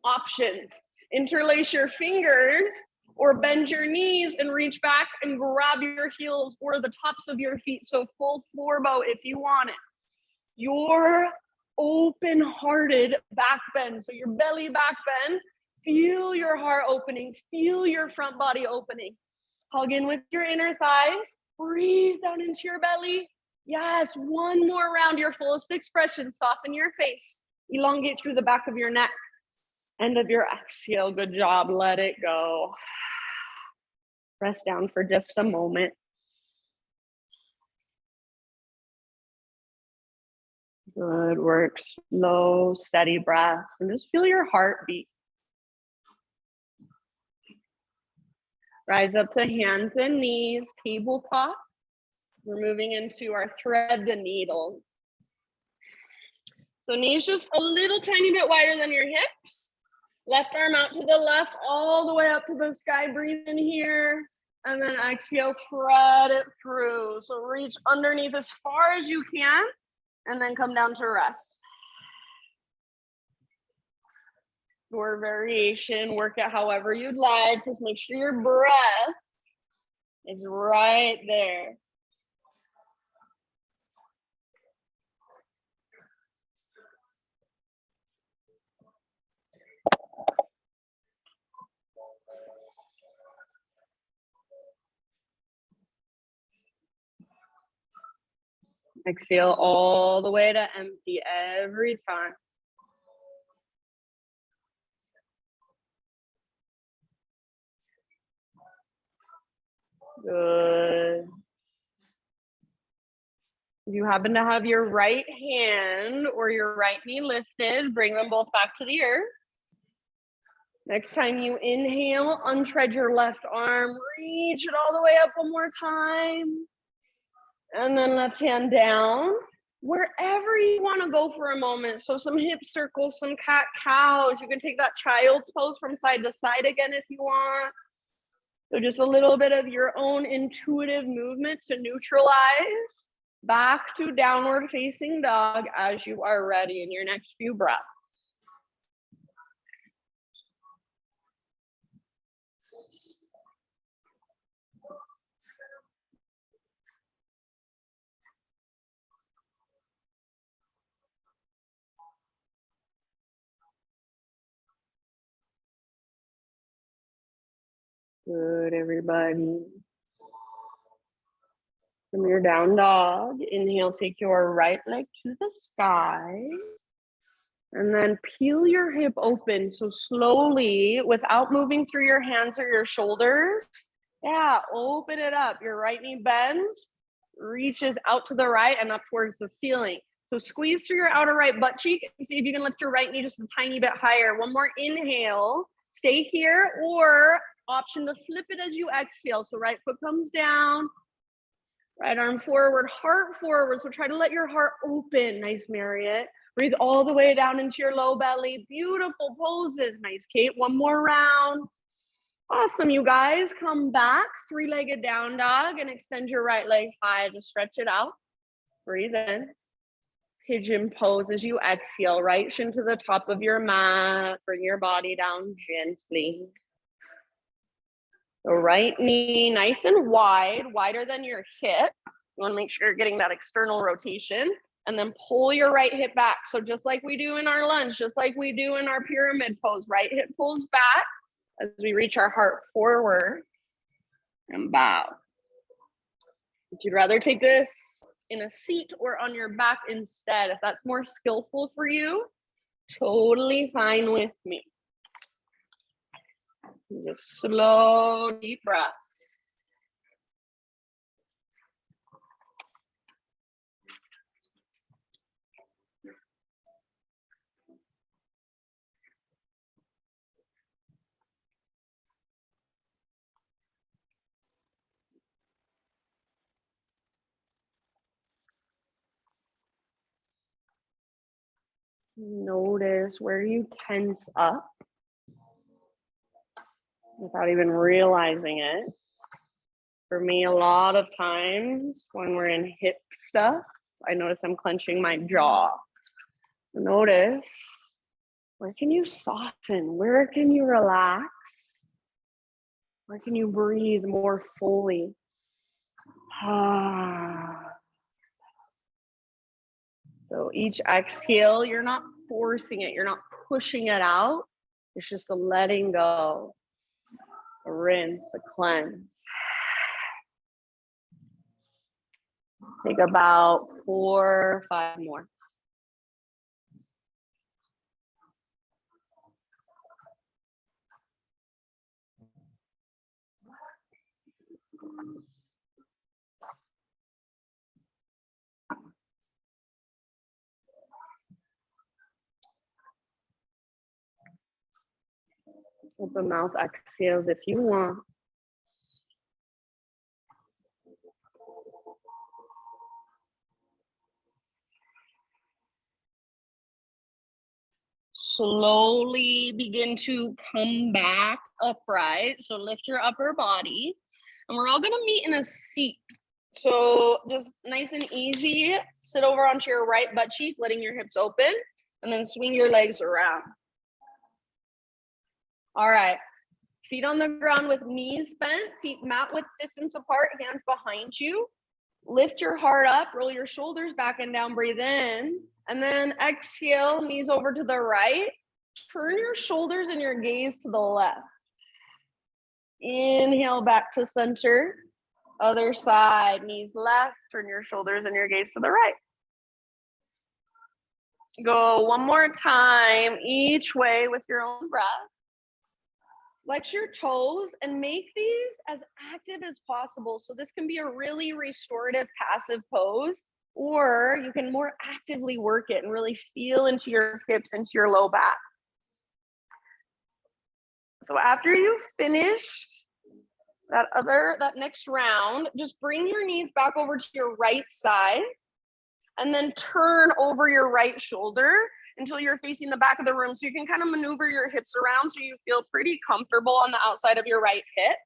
options. Interlace your fingers or bend your knees and reach back and grab your heels or the tops of your feet. So full floor bow if you want it. Your open-hearted back bend. So your belly back bend. Feel your heart opening. Feel your front body opening. Hug in with your inner thighs. Breathe down into your belly. Yes, one more round, your fullest expression. Soften your face. Elongate through the back of your neck. End of your exhale. Good job. Let it go. Rest down for just a moment. Good work. Slow, steady breath. And just feel your heartbeat. Rise up to hands and knees, tabletop. We're moving into our thread the needle. So knees just a little tiny bit wider than your hips. Left arm out to the left, all the way up to the sky. Breathe in here. And then exhale, thread it through. So reach underneath as far as you can. And then come down to rest. Your variation, work it however you'd like. Just make sure your breath is right there. Exhale all the way to empty every time. Good. If you happen to have your right hand or your right knee lifted, bring them both back to the earth. Next time you inhale, untread your left arm, reach it all the way up one more time. And then left hand down, wherever you want to go for a moment. So some hip circles, some cat cows. You can take that child's pose from side to side again if you want. So just a little bit of your own intuitive movement to neutralize. Back to downward facing dog as you are ready in your next few breaths. Good, everybody. From your down dog, inhale, take your right leg to the sky. And then peel your hip open. So slowly, without moving through your hands or your shoulders. Yeah, open it up. Your right knee bends, reaches out to the right and up towards the ceiling. So squeeze through your outer right butt cheek and see if you can lift your right knee just a tiny bit higher. One more inhale. Stay here, or option to flip it as you exhale. So right foot comes down, right arm forward, heart forward. So try to let your heart open. Nice, Marriott. Breathe all the way down into your low belly. Beautiful poses. Nice, Kate. One more round. Awesome, you guys. Come back, three-legged down dog, and extend your right leg high. Just stretch it out. Breathe in. Pigeon pose as you exhale. Right shin to the top of your mat. Bring your body down gently. The right knee nice and wide, wider than your hip. You want to make sure you're getting that external rotation. And then pull your right hip back. So just like we do in our lunge, just like we do in our pyramid pose, right hip pulls back as we reach our heart forward and bow. If you'd rather take this in a seat or on your back instead, if that's more skillful for you, totally fine with me. Just slow, deep breaths. Notice where you tense up without even realizing it. For me, a lot of times when we're in hip stuff, I notice I'm clenching my jaw. So notice, where can you soften? Where can you relax? Where can you breathe more fully? So each exhale, you're not forcing it. You're not pushing it out. It's just a letting go, a rinse, a cleanse. Take about 4 or 5 more. Open mouth exhales if you want. Slowly begin to come back upright. So lift your upper body. And we're all going to meet in a seat. So just nice and easy. Sit over onto your right butt cheek, letting your hips open. And then swing your legs around. All right. Feet on the ground with knees bent. Feet mat width distance apart. Hands behind you. Lift your heart up. Roll your shoulders back and down. Breathe in. And then exhale, knees over to the right. Turn your shoulders and your gaze to the left. Inhale back to center. Other side, knees left. Turn your shoulders and your gaze to the right. Go one more time, each way with your own breath. Flex your toes and make these as active as possible. So this can be a really restorative passive pose, or you can more actively work it and really feel into your hips, into your low back. So after you've finished that next round, just bring your knees back over to your right side and then turn over your right shoulder until you're facing the back of the room. So you can kind of maneuver your hips around so you feel pretty comfortable on the outside of your right hip.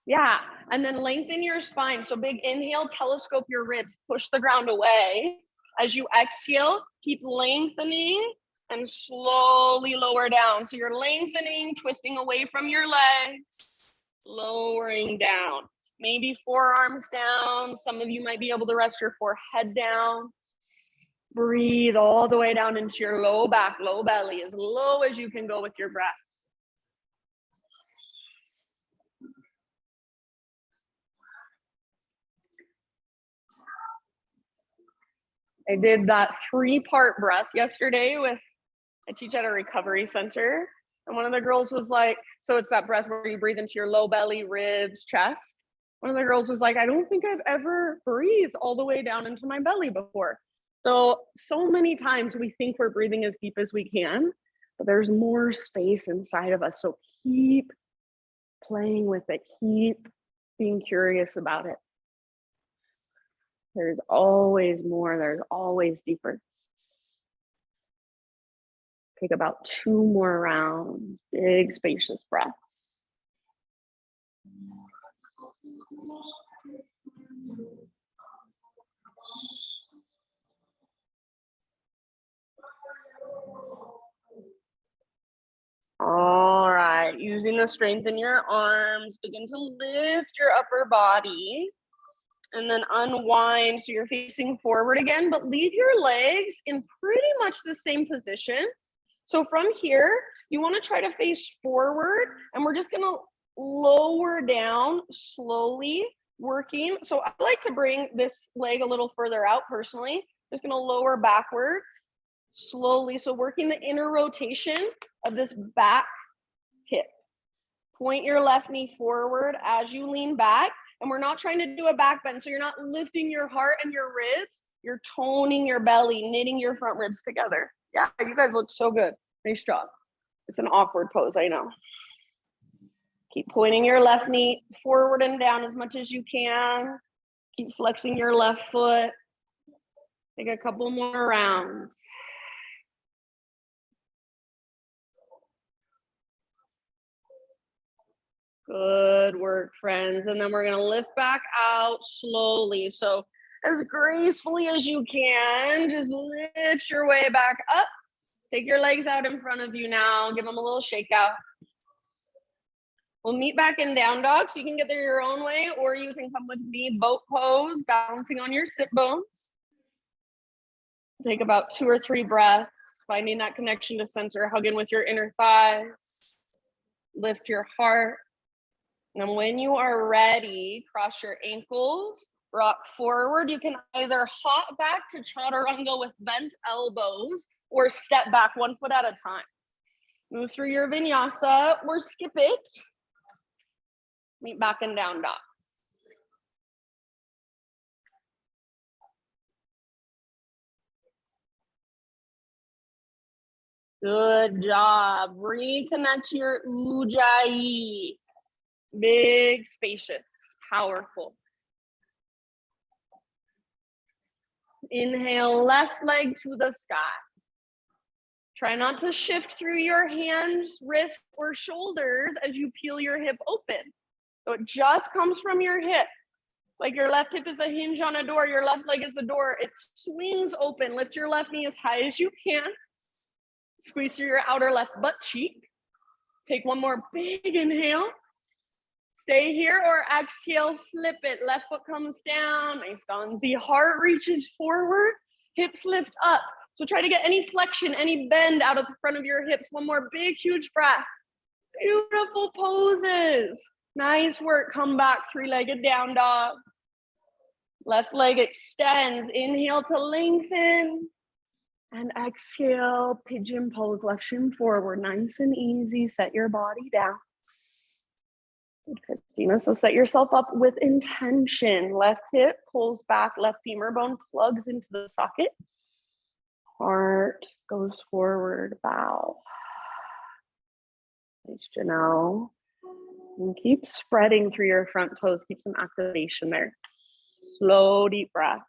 Yeah, and then lengthen your spine. So big inhale, telescope your ribs, push the ground away. As you exhale, keep lengthening and slowly lower down. So you're lengthening, twisting away from your legs, lowering down. Maybe forearms down. Some of you might be able to rest your forehead down. Breathe all the way down into your low back, low belly, as low as you can go with your breath. I did that 3-part breath yesterday I teach at a recovery center. And one of the girls was like, so it's that breath where you breathe into your low belly, ribs, chest. One of the girls was like, I don't think I've ever breathed all the way down into my belly before. So many times we think we're breathing as deep as we can, but there's more space inside of us. So keep playing with it. Keep being curious about it. There's always more. There's always deeper. Take about 2 more rounds. Big, spacious breaths. All right, using the strength in your arms, begin to lift your upper body and then unwind so you're facing forward again, but leave your legs in pretty much the same position. So from here, you want to try to face forward, and we're just going to lower down slowly, working. So I like to bring this leg a little further out personally. Just going to lower backwards slowly. So working the inner rotation of this back hip. Point your left knee forward as you lean back. And we're not trying to do a back bend. So you're not lifting your heart and your ribs. You're toning your belly, knitting your front ribs together. Yeah, you guys look so good. Nice job. It's an awkward pose, I know. Keep pointing your left knee forward and down as much as you can. Keep flexing your left foot. Take a couple more rounds. Good work, friends. And then we're gonna lift back out slowly. So as gracefully as you can, just lift your way back up. Take your legs out in front of you now. Give them a little shake out. We'll meet back in down dog, so you can get there your own way, or you can come with me, boat pose, balancing on your sit bones. Take about 2 or 3 breaths, finding that connection to center, hugging with your inner thighs. Lift your heart. And when you are ready, cross your ankles, rock forward. You can either hop back to chaturanga with bent elbows or step back 1 foot at a time. Move through your vinyasa or skip it. Meet back in down dog. Good job. Reconnect to your ujjayi. Big, spacious, powerful. Inhale, left leg to the sky. Try not to shift through your hands, wrists, or shoulders as you peel your hip open. So it just comes from your hip. It's like your left hip is a hinge on a door, your left leg is the door. It swings open. Lift your left knee as high as you can. Squeeze through your outer left butt cheek. Take 1 more big inhale. Stay here or exhale, flip it. Left foot comes down, nice Ganzi. Heart reaches forward, hips lift up. So try to get any flexion, any bend out of the front of your hips. 1 more big, huge breath. Beautiful poses. Nice work. Come back, 3-legged down dog. Left leg extends. Inhale to lengthen. And exhale, pigeon pose, left shin forward. Nice and easy. Set your body down. Good, Christina. So set yourself up with intention. Left hip pulls back, left femur bone plugs into the socket. Heart goes forward, bow. Nice, Janelle. And keep spreading through your front toes. Keep some activation there. Slow, deep breaths.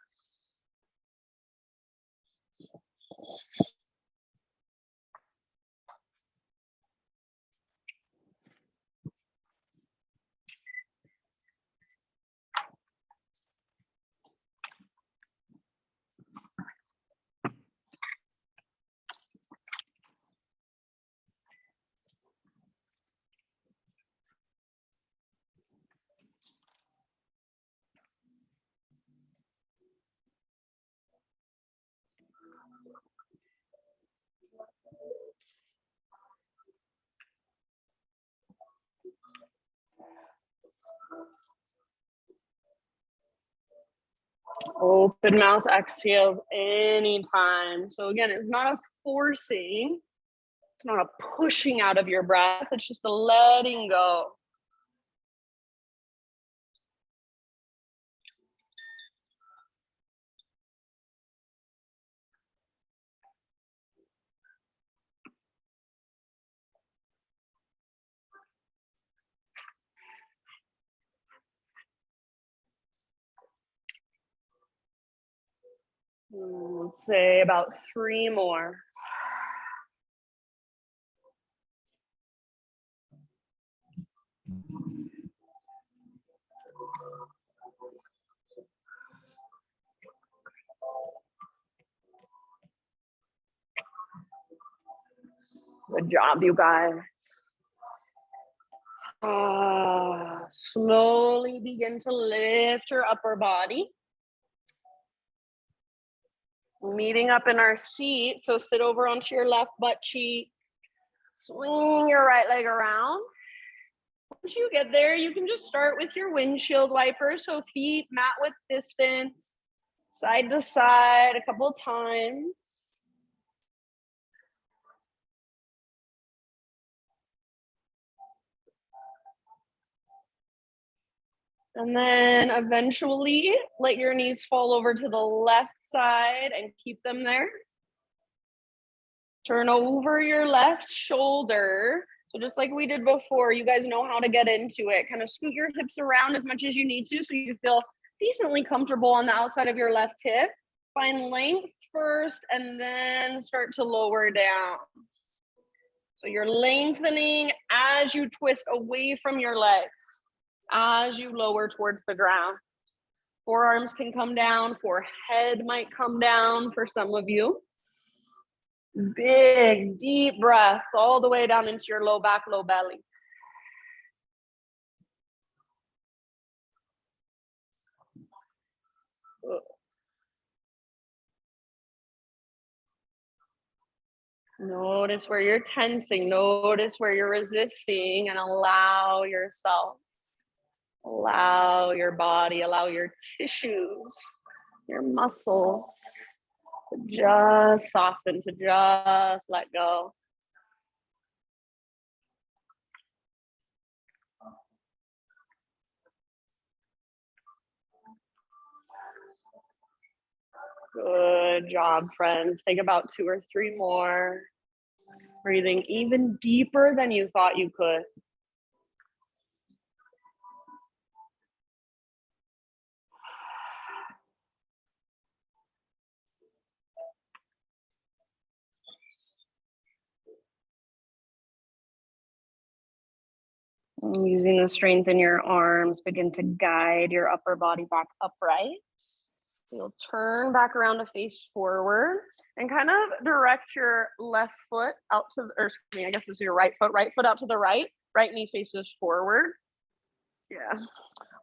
Open mouth exhales anytime. So again, it's not a forcing. It's not a pushing out of your breath. It's just a letting go. Let's say about 3 more. Good job, you guys. Slowly begin to lift your upper body. Meeting up in our seat, so sit over onto your left butt cheek. Swing your right leg around. Once you get there, you can just start with your windshield wiper. So feet mat width distance, side to side a couple times. And then eventually let your knees fall over to the left side and keep them there. Turn over your left shoulder. So just like we did before, you guys know how to get into it. Kind of scoot your hips around as much as you need to so you feel decently comfortable on the outside of your left hip. Find length first and then start to lower down. So you're lengthening as you twist away from your legs, as you lower towards the ground. Forearms can come down, forehead might come down for some of you. Big, deep breaths all the way down into your low back, low belly. Notice where you're tensing, notice where you're resisting, and allow yourself, allow your body, allow your tissues, your muscle to just soften, to just let go. Good job, friends. Take about 2 or 3 more. Breathing even deeper than you thought you could. Using the strength in your arms, begin to guide your upper body back upright. You'll turn back around to face forward and kind of direct your left foot out to, or excuse me, I guess this is your right foot out to the right knee faces forward. Yeah.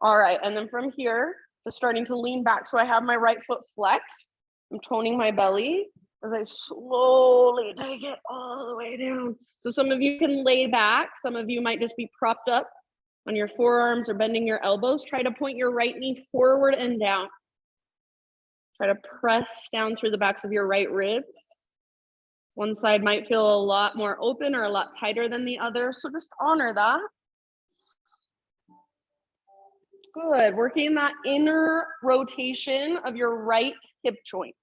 All right, and then from here, just starting to lean back. So I have my right foot flexed. I'm toning my belly as I slowly take it all the way down. So some of you can lay back. Some of you might just be propped up on your forearms or bending your elbows. Try to point your right knee forward and down. Try to press down through the backs of your right ribs. One side might feel a lot more open or a lot tighter than the other, so just honor that. Good, working that inner rotation of your right hip joint.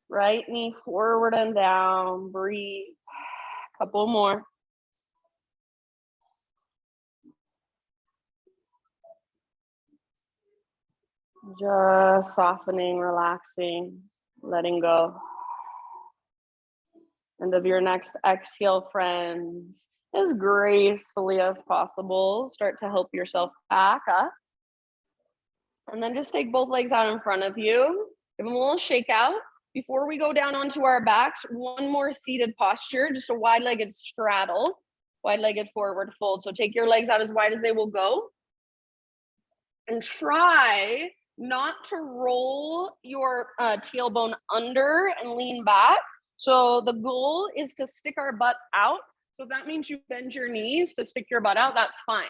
Right knee forward and down, breathe. Couple more. Just softening, relaxing, letting go. End of your next exhale, friends. As gracefully as possible, start to help yourself back up. And then just take both legs out in front of you. Give them a little shake out. Before we go down onto our backs, one more seated posture, just a wide-legged straddle, wide-legged forward fold. So take your legs out as wide as they will go. And try not to roll your tailbone under and lean back. So the goal is to stick our butt out. So that means you bend your knees to stick your butt out, that's fine.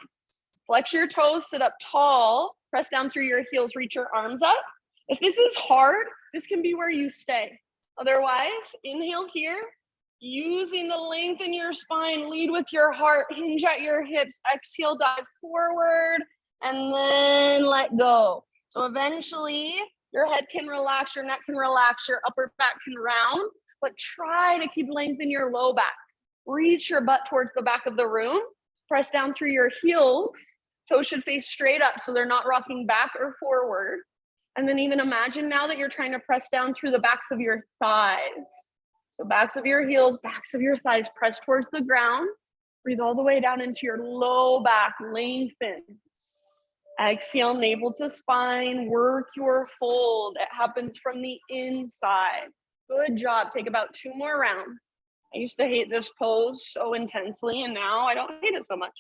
Flex your toes, sit up tall, press down through your heels, reach your arms up. If this is hard, this can be where you stay. Otherwise, inhale here, using the length in your spine, lead with your heart, hinge at your hips, exhale, dive forward, and then let go. So eventually, your head can relax, your neck can relax, your upper back can round, but try to keep length in your low back. Reach your butt towards the back of the room, press down through your heels, toes should face straight up so they're not rocking back or forward. And then even imagine now that you're trying to press down through the backs of your thighs. So backs of your heels, backs of your thighs, press towards the ground. Breathe all the way down into your low back, lengthen. Exhale, navel to spine, work your fold. It happens from the inside. Good job. Take about 2 more rounds. I used to hate this pose so intensely, and now I don't hate it so much.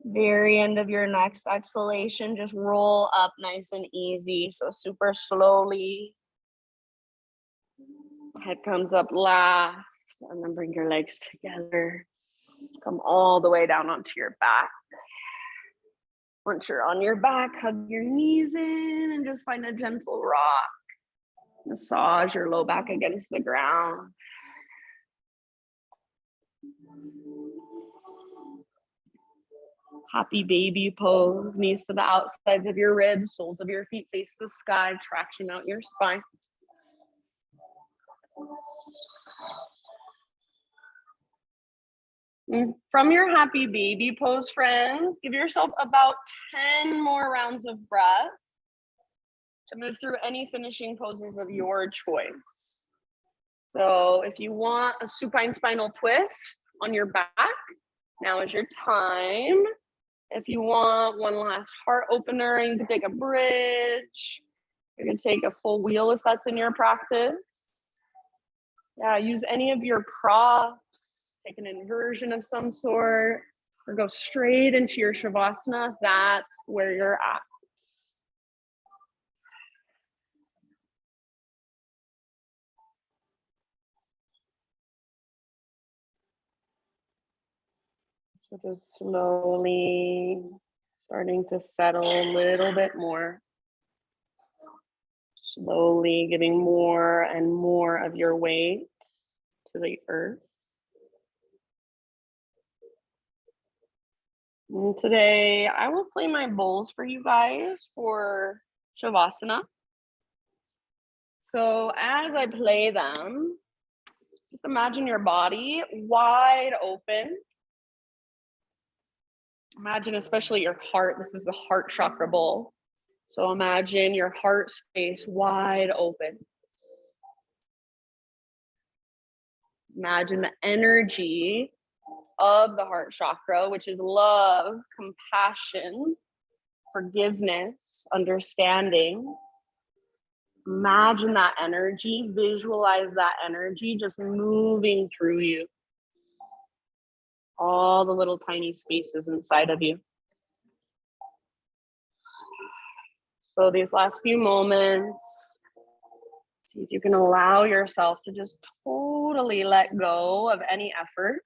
Very end of your next exhalation, just roll up nice and easy. So super slowly. Head comes up last, and then bring your legs together. Come all the way down onto your back. Once you're on your back, hug your knees in and just find a gentle rock. Massage your low back against the ground. Happy baby pose, knees to the outsides of your ribs, soles of your feet face the sky, traction out your spine. And from your happy baby pose, friends, give yourself about 10 more rounds of breath. to move through any finishing poses of your choice. So if you want a supine spinal twist on your back, now is your time. If you want one last heart opener, you can take a bridge. You can take a full wheel if that's in your practice. Yeah, use any of your props, take an inversion of some sort, or go straight into your Shavasana if that's where you're at. So just slowly starting to settle a little bit more. Slowly giving more and more of your weight to the earth. And today, I will play my bowls for you guys for Shavasana. So as I play them, just imagine your body wide open. Imagine especially your heart. This is the heart chakra bowl. So imagine your heart space wide open. Imagine the energy of the heart chakra, which is love, compassion, forgiveness, understanding. Imagine that energy, visualize that energy just moving through you. All the little tiny spaces inside of you. So these last few moments, see if you can allow yourself to just totally let go of any effort.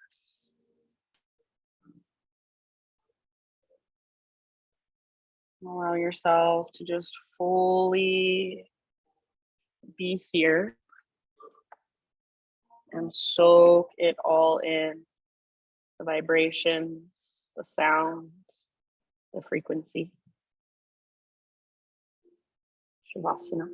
Allow yourself to just fully be here and soak it all in. The vibrations, the sound, the frequency. Shavasana.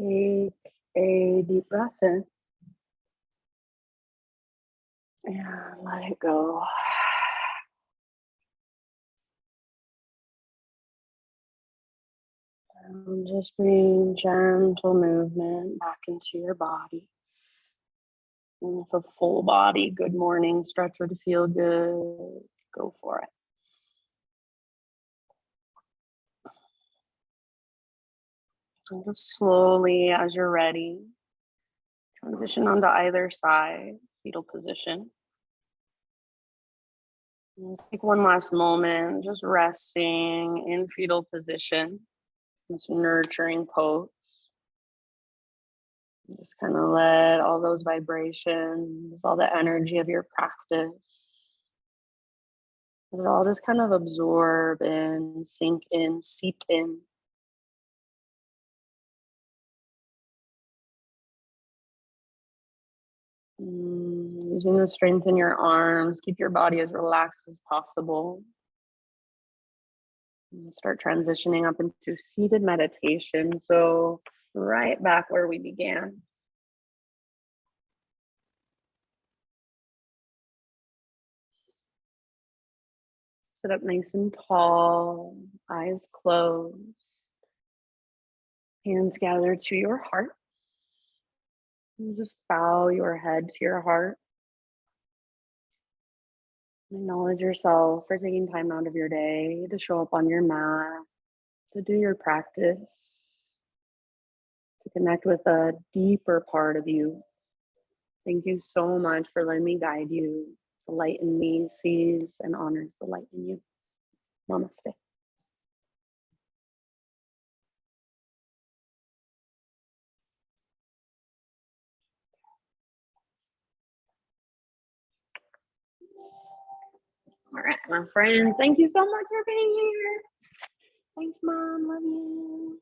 Take a deep breath in and let it go. And just bring gentle movement back into your body. And if a full body good morning stretch would feel good, go for it. And just slowly, as you're ready, transition onto either side, fetal position. And take one last moment, just resting in fetal position, this nurturing pose. Just kind of let all those vibrations, all the energy of your practice, let it all just kind of absorb and sink in, seep in. Using the strength in your arms, keep your body as relaxed as possible. And start transitioning up into seated meditation. So right back where we began. Sit up nice and tall, eyes closed, hands gathered to your heart. And just bow your head to your heart. Acknowledge yourself for taking time out of your day to show up on your mat, to do your practice, to connect with a deeper part of you. Thank you so much for letting me guide you. The light in me sees and honors the light in you. Namaste. All right, my friends, thank you so much for being here. Thanks, Mom. Love you.